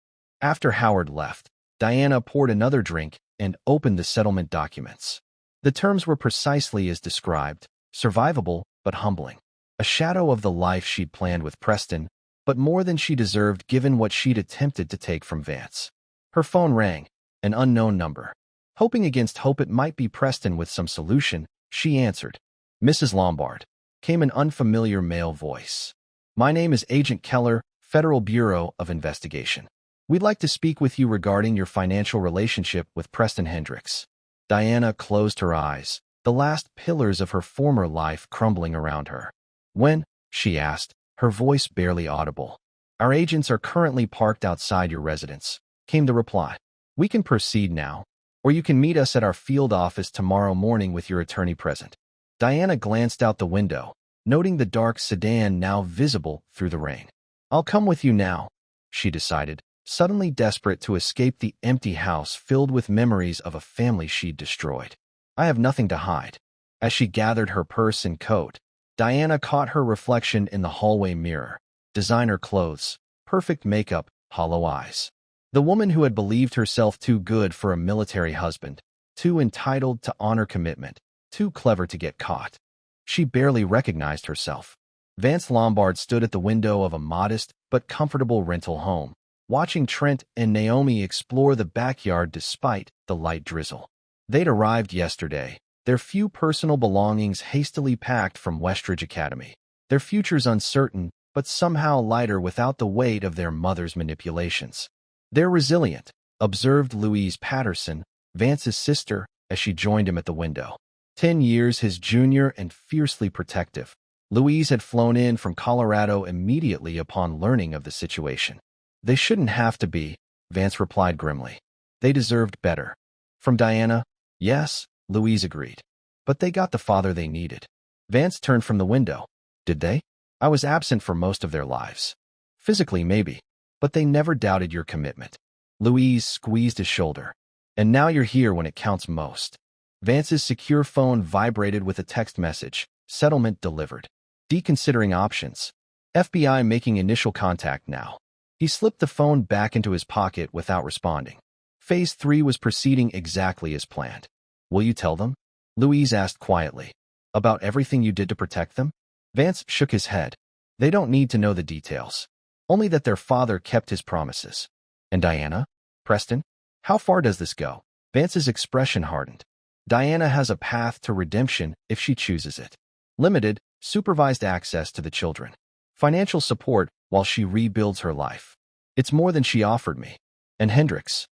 After Howard left, Diana poured another drink and opened the settlement documents. The terms were precisely as described, survivable but humbling. A shadow of the life she'd planned with Preston, but more than she deserved given what she'd attempted to take from Vance. Her phone rang, an unknown number. Hoping against hope it might be Preston with some solution, she answered. "Mrs. Lombard," came an unfamiliar male voice. "My name is Agent Keller, Federal Bureau of Investigation. We'd like to speak with you regarding your financial relationship with Preston Hendricks." Diana closed her eyes, the last pillars of her former life crumbling around her. "When?" she asked, her voice barely audible. "Our agents are currently parked outside your residence," came the reply. "We can proceed now, or you can meet us at our field office tomorrow morning with your attorney present." Diana glanced out the window, noting the dark sedan now visible through the rain. "I'll come with you now," she decided, suddenly desperate to escape the empty house filled with memories of a family she'd destroyed. "I have nothing to hide." As she gathered her purse and coat, Diana caught her reflection in the hallway mirror. Designer clothes, perfect makeup, hollow eyes. The woman who had believed herself too good for a military husband, too entitled to honor commitment, too clever to get caught. She barely recognized herself. Vance Lombard stood at the window of a modest but comfortable rental home, watching Trent and Naomi explore the backyard despite the light drizzle. They'd arrived yesterday, their few personal belongings hastily packed from Westridge Academy. Their futures uncertain, but somehow lighter without the weight of their mother's manipulations. "They're resilient," observed Louise Patterson, Vance's sister, as she joined him at the window. 10 years his junior and fiercely protective, Louise had flown in from Colorado immediately upon learning of the situation. "They shouldn't have to be," Vance replied grimly. "They deserved better." From Diana, "Yes," Louise agreed. "But they got the father they needed." Vance turned from the window. "Did they? I was absent for most of their lives. Physically, maybe. But they never doubted your commitment." Louise squeezed his shoulder. "And now you're here when it counts most." Vance's secure phone vibrated with a text message. "Settlement delivered. Deconsidering options. FBI making initial contact now." He slipped the phone back into his pocket without responding. Phase 3 was proceeding exactly as planned. "Will you tell them?" Louise asked quietly. "About everything you did to protect them?" Vance shook his head. "They don't need to know the details. Only that their father kept his promises." "And Diana? Preston? How far does this go?" Vance's expression hardened. "Diana has a path to redemption if she chooses it. Limited, supervised access to the children. Financial support while she rebuilds her life. It's more than she offered me. And Hendricks.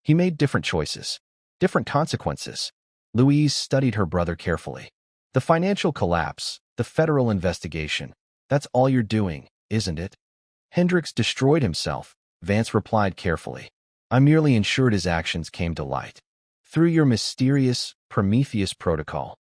He made different choices. Different consequences." Louise studied her brother carefully. "The financial collapse, the federal investigation. That's all you're doing, isn't it?" "Hendricks destroyed himself," Vance replied carefully. "I merely ensured his actions came to light. Through your mysterious Prometheus protocol."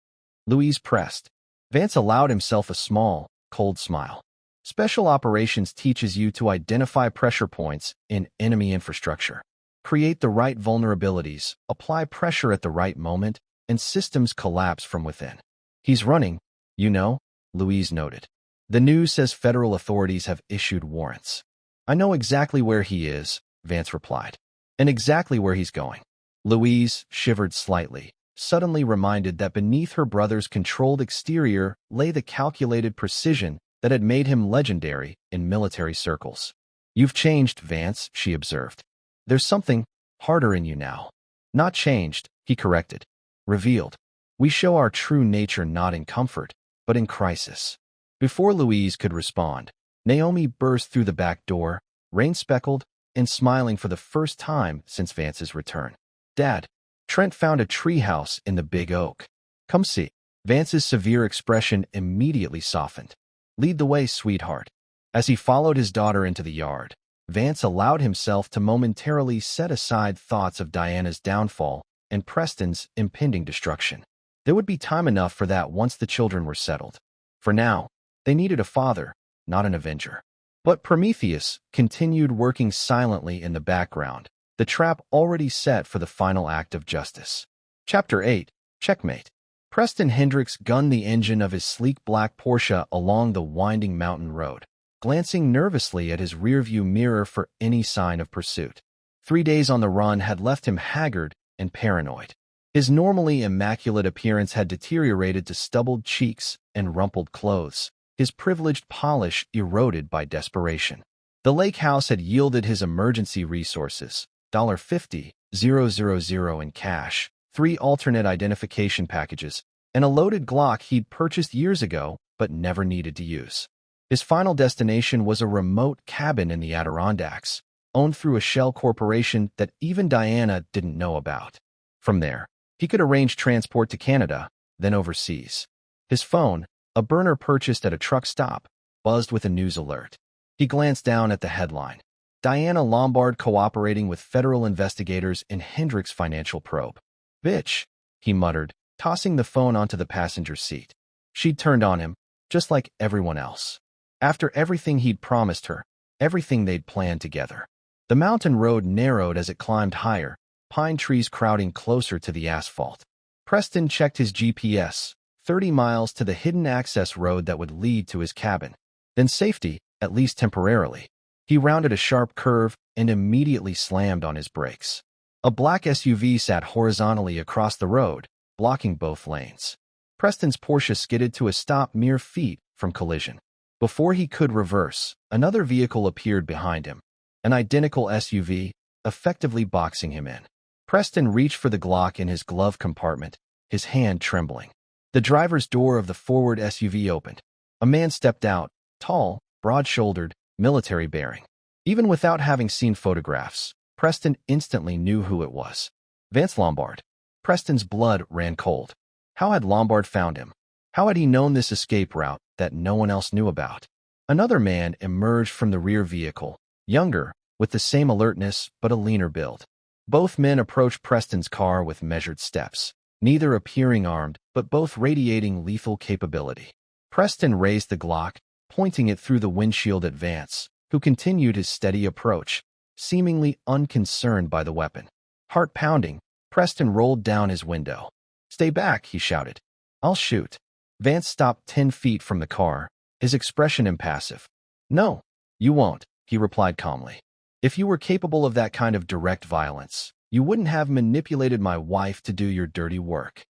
Louise pressed. Vance allowed himself a small, cold smile. "Special operations teaches you to identify pressure points in enemy infrastructure. Create the right vulnerabilities, apply pressure at the right moment, and systems collapse from within." "He's running, you know," Louise noted. "The news says federal authorities have issued warrants." "I know exactly where he is," Vance replied. "And exactly where he's going." Louise shivered slightly, suddenly reminded that beneath her brother's controlled exterior lay the calculated precision that had made him legendary in military circles. "You've changed, Vance," she observed. "There's something harder in you now." "Not changed," he corrected. "Revealed. We show our true nature not in comfort, but in crisis." Before Louise could respond, Naomi burst through the back door, rain-speckled and smiling for the first time since Vance's return. "Dad, Trent found a treehouse in the big oak. Come see." Vance's severe expression immediately softened. "Lead the way, sweetheart." As he followed his daughter into the yard, Vance allowed himself to momentarily set aside thoughts of Diana's downfall and Preston's impending destruction. There would be time enough for that once the children were settled. For now, they needed a father, not an avenger. But Prometheus continued working silently in the background, the trap already set for the final act of justice. Chapter 8, Checkmate. Preston Hendricks gunned the engine of his sleek black Porsche along the winding mountain road, glancing nervously at his rearview mirror for any sign of pursuit. 3 days on the run had left him haggard and paranoid. His normally immaculate appearance had deteriorated to stubbled cheeks and rumpled clothes, his privileged polish eroded by desperation. The lake house had yielded his emergency resources, $50,000 in cash, 3 alternate identification packages, and a loaded Glock he'd purchased years ago but never needed to use. His final destination was a remote cabin in the Adirondacks, owned through a shell corporation that even Diana didn't know about. From there, he could arrange transport to Canada, then overseas. His phone, a burner purchased at a truck stop, buzzed with a news alert. He glanced down at the headline. Diana Lombard cooperating with federal investigators in Hendricks' financial probe. "Bitch," he muttered, tossing the phone onto the passenger seat. She'd turned on him, just like everyone else. After everything he'd promised her, everything they'd planned together. The mountain road narrowed as it climbed higher, pine trees crowding closer to the asphalt. Preston checked his GPS, 30 miles to the hidden access road that would lead to his cabin. Then safety, at least temporarily. He rounded a sharp curve and immediately slammed on his brakes. A black SUV sat horizontally across the road, blocking both lanes. Preston's Porsche skidded to a stop mere feet from collision. Before he could reverse, another vehicle appeared behind him, an identical SUV, effectively boxing him in. Preston reached for the Glock in his glove compartment, his hand trembling. The driver's door of the forward SUV opened. A man stepped out, tall, broad-shouldered, military-bearing. Even without having seen photographs, Preston instantly knew who it was. Vance Lombard. Preston's blood ran cold. How had Lombard found him? How had he known this escape route that no one else knew about? Another man emerged from the rear vehicle, younger, with the same alertness but a leaner build. Both men approached Preston's car with measured steps, neither appearing armed but both radiating lethal capability. Preston raised the Glock, pointing it through the windshield at Vance, who continued his steady approach, seemingly unconcerned by the weapon. Heart pounding, Preston rolled down his window. "Stay back," he shouted. "I'll shoot." Vance stopped 10 feet from the car, his expression impassive. "No, you won't," he replied calmly. "If you were capable of that kind of direct violence, you wouldn't have manipulated my wife to do your dirty work."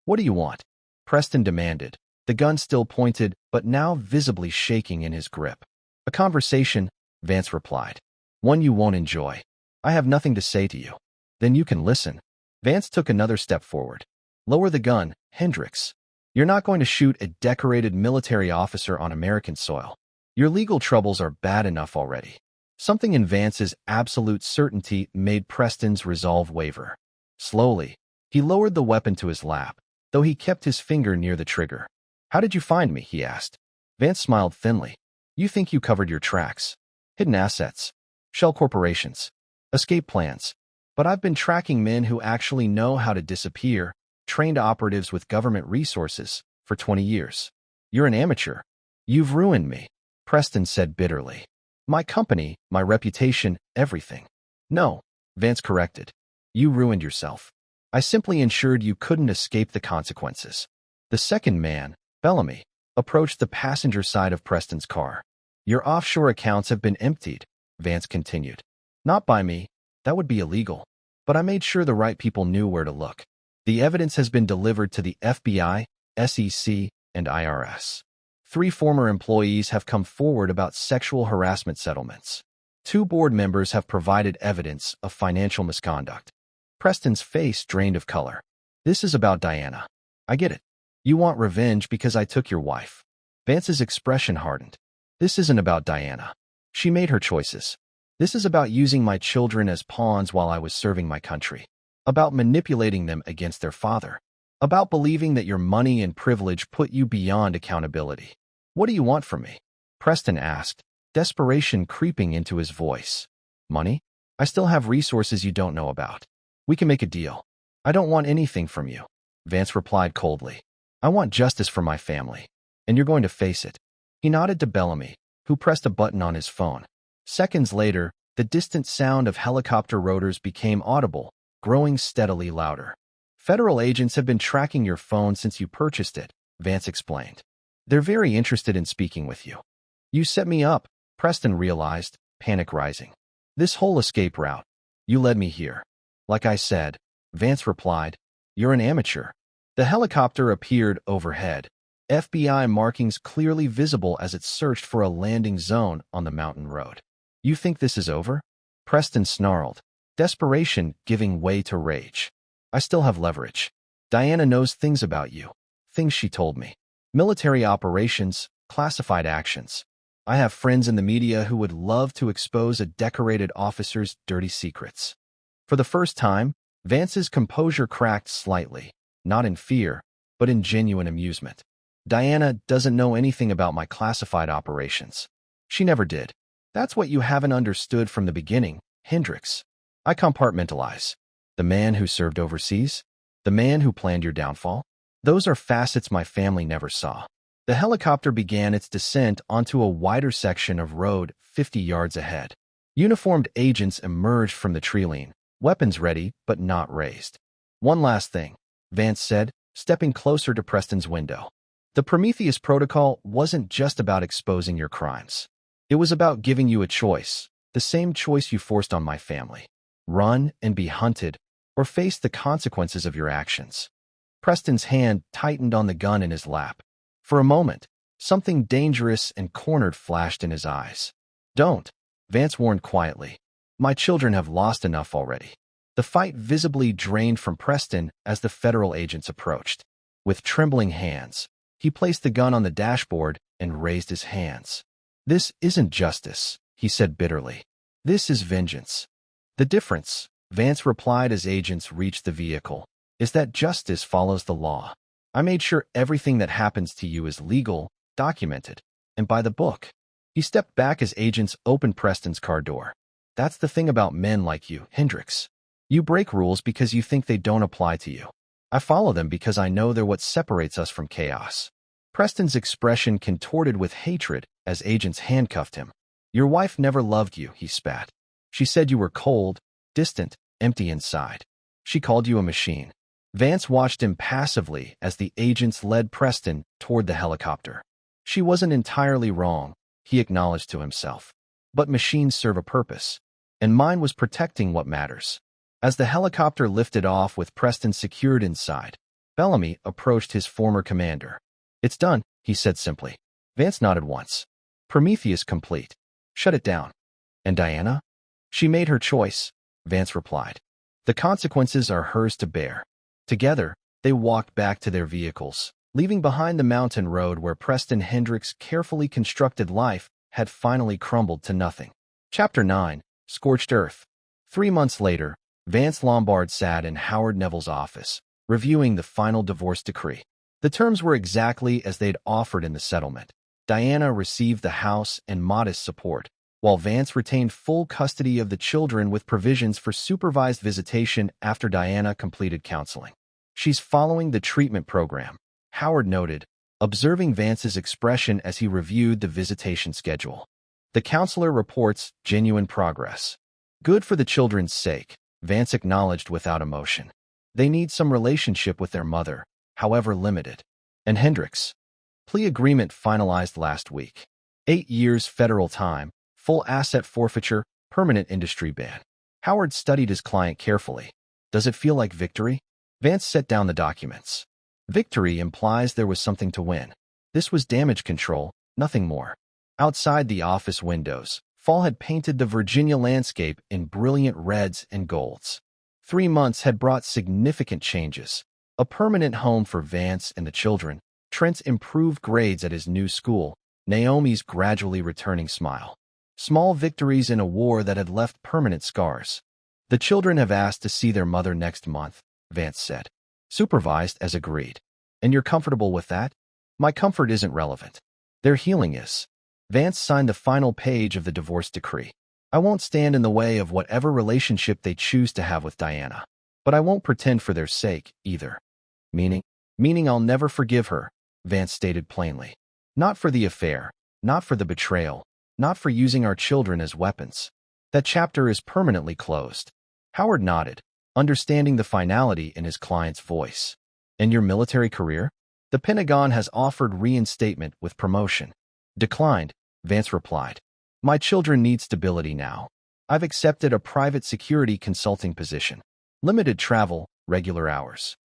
"What do you want?" Preston demanded, the gun still pointed but now visibly shaking in his grip. "A conversation," Vance replied. "One you won't enjoy. I have nothing to say to you." "Then you can listen." Vance took another step forward. "Lower the gun, Hendricks. You're not going to shoot a decorated military officer on American soil. Your legal troubles are bad enough already." Something in Vance's absolute certainty made Preston's resolve waver. Slowly, he lowered the weapon to his lap, though he kept his finger near the trigger. "How did you find me?" he asked. Vance smiled thinly. "You think you covered your tracks. Hidden assets. Shell corporations. Escape plans. But I've been tracking men who actually know how to disappear, trained operatives with government resources, for 20 years. You're an amateur. You've ruined me," Preston said bitterly. "My company, my reputation, everything." "No," Vance corrected. "You ruined yourself. I simply ensured you couldn't escape the consequences." The second man, Bellamy, approached the passenger side of Preston's car. "Your offshore accounts have been emptied," Vance continued. "Not by me. That would be illegal. But I made sure the right people knew where to look. The evidence has been delivered to the FBI, SEC, and IRS. 3 former employees have come forward about sexual harassment settlements. 2 board members have provided evidence of financial misconduct." Preston's face drained of color. "This is about Diana. I get it. You want revenge because I took your wife." Vance's expression hardened. "This isn't about Diana. She made her choices. This is about using my children as pawns while I was serving my country. About manipulating them against their father. About believing that your money and privilege put you beyond accountability." "What do you want from me?" Preston asked, desperation creeping into his voice. "Money? I still have resources you don't know about. We can make a deal." "I don't want anything from you," Vance replied coldly. "I want justice for my family, and you're going to face it." He nodded to Bellamy, who pressed a button on his phone. Seconds later, the distant sound of helicopter rotors became audible, growing steadily louder. "Federal agents have been tracking your phone since you purchased it," Vance explained. "They're very interested in speaking with you." "You set me up," Preston realized, panic rising. "This whole escape route. You led me here." "Like I said," Vance replied, "you're an amateur." The helicopter appeared overhead, FBI markings clearly visible as it searched for a landing zone on the mountain road. "You think this is over?" Preston snarled, desperation giving way to rage. "I still have leverage. Diana knows things about you. Things she told me. Military operations, classified actions. I have friends in the media who would love to expose a decorated officer's dirty secrets." For the first time, Vance's composure cracked slightly, not in fear, but in genuine amusement. "Diana doesn't know anything about my classified operations. She never did. That's what you haven't understood from the beginning, Hendricks. I compartmentalize. The man who served overseas? The man who planned your downfall? Those are facets my family never saw." The helicopter began its descent onto a wider section of road 50 yards ahead. Uniformed agents emerged from the tree-line, weapons ready but not raised. "One last thing," Vance said, stepping closer to Preston's window. "The Prometheus Protocol wasn't just about exposing your crimes. It was about giving you a choice, the same choice you forced on my family. Run and be hunted, or face the consequences of your actions. Preston's hand tightened on the gun in his lap. For a moment, something dangerous and cornered flashed in his eyes. Don't, Vance warned quietly. My children have lost enough already. The fight visibly drained from Preston as the federal agents approached. With trembling hands, he placed the gun on the dashboard and raised his hands. This isn't justice, he said bitterly. This is vengeance. The difference, Vance replied as agents reached the vehicle, is that justice follows the law. I made sure everything that happens to you is legal, documented, and by the book. He stepped back as agents opened Preston's car door. That's the thing about men like you, Hendricks. You break rules because you think they don't apply to you. I follow them because I know they're what separates us from chaos. Preston's expression contorted with hatred as agents handcuffed him. Your wife never loved you, he spat. She said you were cold, distant, empty inside. She called you a machine. Vance watched him passively as the agents led Preston toward the helicopter. She wasn't entirely wrong, he acknowledged to himself. But machines serve a purpose, and mine was protecting what matters. As the helicopter lifted off with Preston secured inside, Bellamy approached his former commander. It's done, he said simply. Vance nodded once. Prometheus complete. Shut it down. And Diana? She made her choice, Vance replied. The consequences are hers to bear. Together, they walked back to their vehicles, leaving behind the mountain road where Preston Hendricks' carefully constructed life had finally crumbled to nothing. Chapter 9, Scorched Earth. 3 months later, Vance Lombard sat in Howard Neville's office, reviewing the final divorce decree. The terms were exactly as they'd offered in the settlement. Diana received the house and modest support, while Vance retained full custody of the children with provisions for supervised visitation after Diana completed counseling. She's following the treatment program, Howard noted, observing Vance's expression as he reviewed the visitation schedule. The counselor reports genuine progress. Good for the children's sake, Vance acknowledged without emotion. They need some relationship with their mother, however limited. And Hendricks. Plea agreement finalized last week. 8 years federal time, full asset forfeiture, permanent industry ban. Howard studied his client carefully. Does it feel like victory? Vance set down the documents. Victory implies there was something to win. This was damage control, nothing more. Outside the office windows, fall had painted the Virginia landscape in brilliant reds and golds. 3 months had brought significant changes. A permanent home for Vance and the children, Trent's improved grades at his new school, Naomi's gradually returning smile. Small victories in a war that had left permanent scars. The children have asked to see their mother next month, Vance said. Supervised as agreed. And you're comfortable with that? My comfort isn't relevant. Their healing is. Vance signed the final page of the divorce decree. I won't stand in the way of whatever relationship they choose to have with Diana. But I won't pretend for their sake, either. Meaning I'll never forgive her, Vance stated plainly. Not for the affair, not for the betrayal, not for using our children as weapons. That chapter is permanently closed. Howard nodded, understanding the finality in his client's voice. And your military career? The Pentagon has offered reinstatement with promotion. Declined, Vance replied. My children need stability now. I've accepted a private security consulting position. Limited travel, regular hours.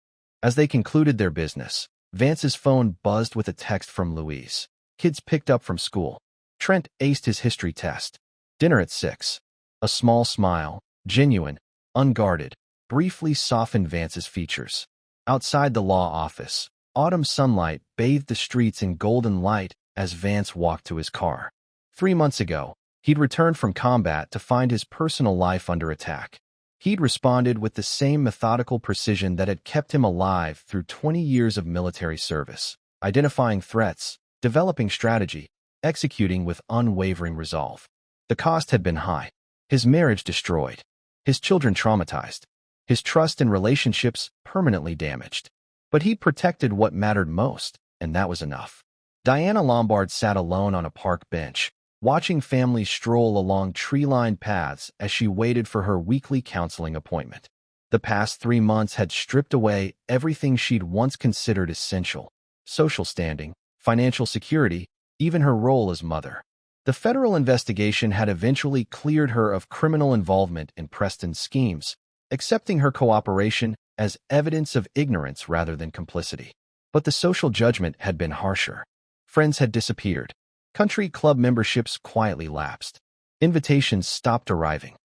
As they concluded their business, Vance's phone buzzed with a text from Louise. Kids picked up from school. Trent aced his history test. Dinner at 6. A small smile, genuine, unguarded, briefly softened Vance's features. Outside the law office, autumn sunlight bathed the streets in golden light as Vance walked to his car. 3 months ago, he'd returned from combat to find his personal life under attack. He'd responded with the same methodical precision that had kept him alive through 20 years of military service, identifying threats, developing strategy, executing with unwavering resolve. The cost had been high. His marriage destroyed. His children traumatized. His trust in relationships permanently damaged. But he protected what mattered most, and that was enough. Diana Lombard sat alone on a park bench, watching families stroll along tree-lined paths as she waited for her weekly counseling appointment. The past 3 months had stripped away everything she'd once considered essential: social standing, financial security, even her role as mother. The federal investigation had eventually cleared her of criminal involvement in Preston's schemes, accepting her cooperation as evidence of ignorance rather than complicity. But the social judgment had been harsher. Friends had disappeared. Country club memberships quietly lapsed. Invitations stopped arriving.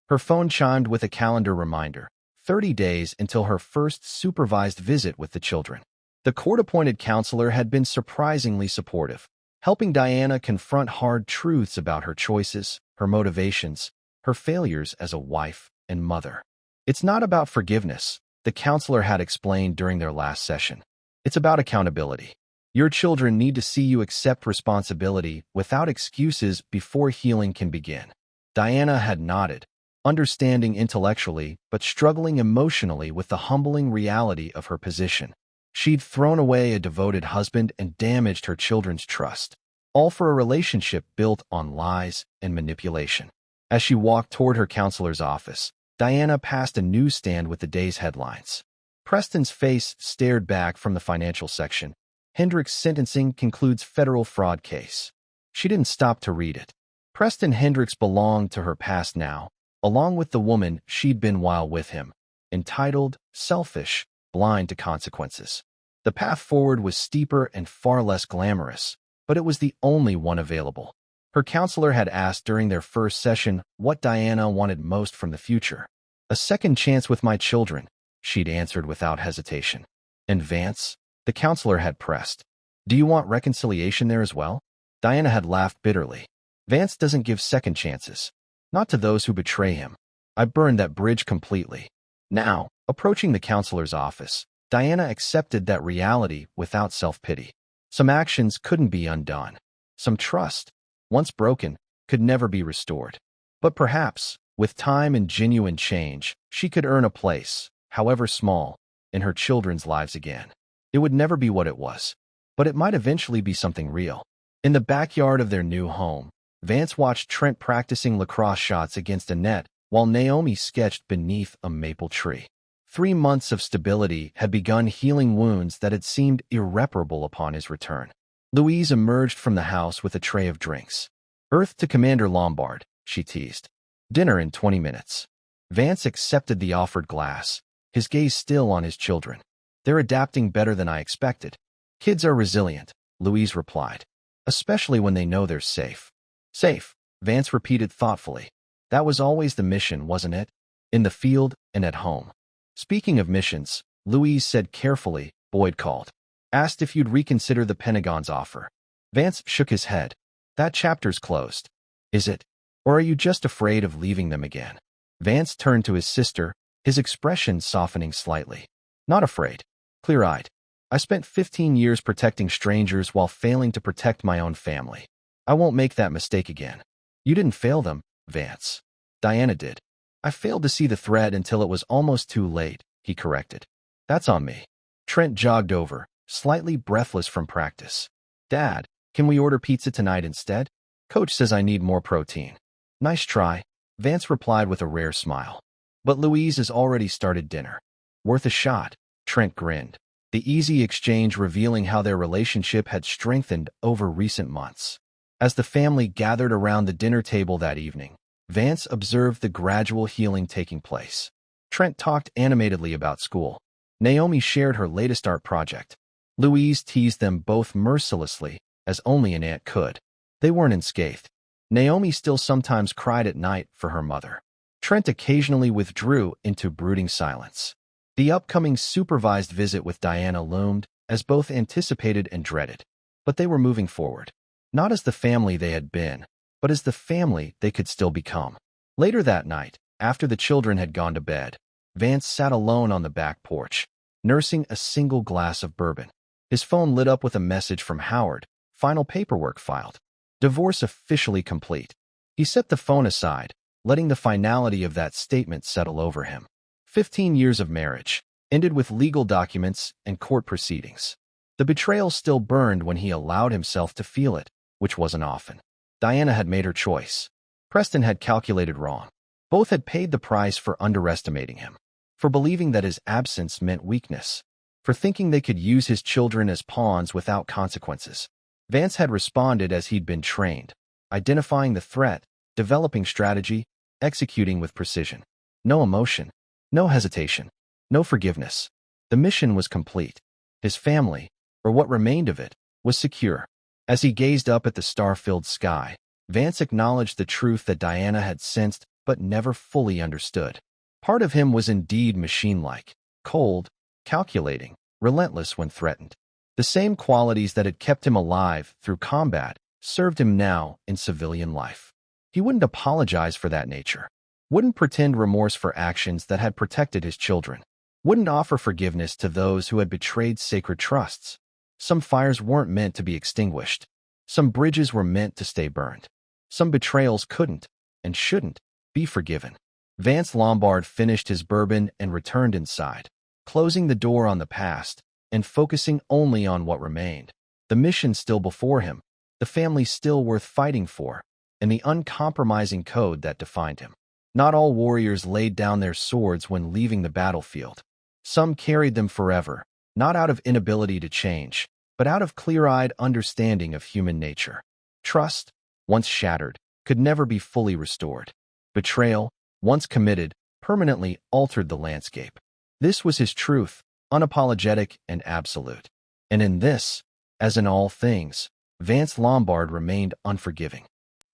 Her phone chimed with a calendar reminder, 30 days until her first supervised visit with the children. The court-appointed counselor had been surprisingly supportive, helping Diana confront hard truths about her choices, her motivations, her failures as a wife and mother. It's not about forgiveness, the counselor had explained during their last session. It's about accountability. Your children need to see you accept responsibility without excuses before healing can begin. Diana had nodded, understanding intellectually but struggling emotionally with the humbling reality of her position. She'd thrown away a devoted husband and damaged her children's trust, all for a relationship built on lies and manipulation. As she walked toward her counselor's office, Diana passed a newsstand with the day's headlines. Preston's face stared back from the financial section. Hendrick's sentencing concludes federal fraud case. She didn't stop to read it. Preston Hendricks belonged to her past now, along with the woman she'd been while with him, entitled, selfish, blind to consequences. The path forward was steeper and far less glamorous, but it was the only one available. Her counselor had asked during their first session what Diana wanted most from the future. A second chance with my children, she'd answered without hesitation. And Vance? The counselor had pressed. Do you want reconciliation there as well? Diana had laughed bitterly. Vance doesn't give second chances. Not to those who betray him. I burned that bridge completely. Now, approaching the counselor's office, Diana accepted that reality without self-pity. Some actions couldn't be undone. Some trust, once broken, could never be restored. But perhaps, with time and genuine change, she could earn a place, however small, in her children's lives again. It would never be what it was, but it might eventually be something real. In the backyard of their new home, Vance watched Trent practicing lacrosse shots against a net while Naomi sketched beneath a maple tree. 3 months of stability had begun healing wounds that had seemed irreparable upon his return. Louise emerged from the house with a tray of drinks. Earth to Commander Lombard, she teased. Dinner in 20 minutes. Vance accepted the offered glass, his gaze still on his children. They're adapting better than I expected. Kids are resilient, Louise replied, especially when they know they're safe. Safe, Vance repeated thoughtfully. That was always the mission, wasn't it? In the field and at home. Speaking of missions, Louise said carefully, Boyd called. Asked if you'd reconsider the Pentagon's offer. Vance shook his head. That chapter's closed. Is it? Or are you just afraid of leaving them again? Vance turned to his sister, his expression softening slightly. Not afraid. Clear-eyed. I spent 15 years protecting strangers while failing to protect my own family. I won't make that mistake again. You didn't fail them, Vance. Diana did. I failed to see the thread until it was almost too late, he corrected. That's on me. Trent jogged over, slightly breathless from practice. Dad, can we order pizza tonight instead? Coach says I need more protein. Nice try, Vance replied with a rare smile. But Louise has already started dinner. Worth a shot, Trent grinned, the easy exchange revealing how their relationship had strengthened over recent months. As the family gathered around the dinner table that evening, Vance observed the gradual healing taking place. Trent talked animatedly about school. Naomi shared her latest art project. Louise teased them both mercilessly, as only an aunt could. They weren't unscathed. Naomi still sometimes cried at night for her mother. Trent occasionally withdrew into brooding silence. The upcoming supervised visit with Diana loomed, as both anticipated and dreaded. But they were moving forward. Not as the family they had been, but as the family they could still become. Later that night, after the children had gone to bed, Vance sat alone on the back porch, nursing a single glass of bourbon. His phone lit up with a message from Howard, final paperwork filed. Divorce officially complete. He set the phone aside, letting the finality of that statement settle over him. 15 years of marriage, ended with legal documents and court proceedings. The betrayal still burned when he allowed himself to feel it, which wasn't often. Diana had made her choice. Preston had calculated wrong. Both had paid the price for underestimating him, for believing that his absence meant weakness, for thinking they could use his children as pawns without consequences. Vance had responded as he'd been trained. identifying the threat, developing strategy, executing with precision. No emotion, no hesitation, no forgiveness. The mission was complete. His family, or what remained of it, was secure. As he gazed up at the star-filled sky, Vance acknowledged the truth that Diana had sensed but never fully understood. Part of him was indeed machine-like, cold, calculating, relentless when threatened. The same qualities that had kept him alive through combat served him now in civilian life. He wouldn't apologize for that nature, wouldn't pretend remorse for actions that had protected his children, wouldn't offer forgiveness to those who had betrayed sacred trusts. Some fires weren't meant to be extinguished. Some bridges were meant to stay burned. Some betrayals couldn't, and shouldn't, be forgiven. Vance Lombard finished his bourbon and returned inside, closing the door on the past and focusing only on what remained. The mission still before him, the family still worth fighting for, and the uncompromising code that defined him. Not all warriors laid down their swords when leaving the battlefield. Some carried them forever, not out of inability to change, but out of clear-eyed understanding of human nature. Trust, once shattered, could never be fully restored. Betrayal, once committed, permanently altered the landscape. This was his truth, unapologetic and absolute. And in this, as in all things, Vance Lombard remained unforgiving.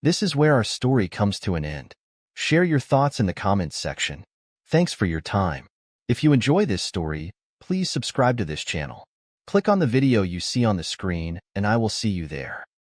This is where our story comes to an end. Share your thoughts in the comments section. Thanks for your time. If you enjoy this story, please subscribe to this channel. Click on the video you see on the screen, and I will see you there.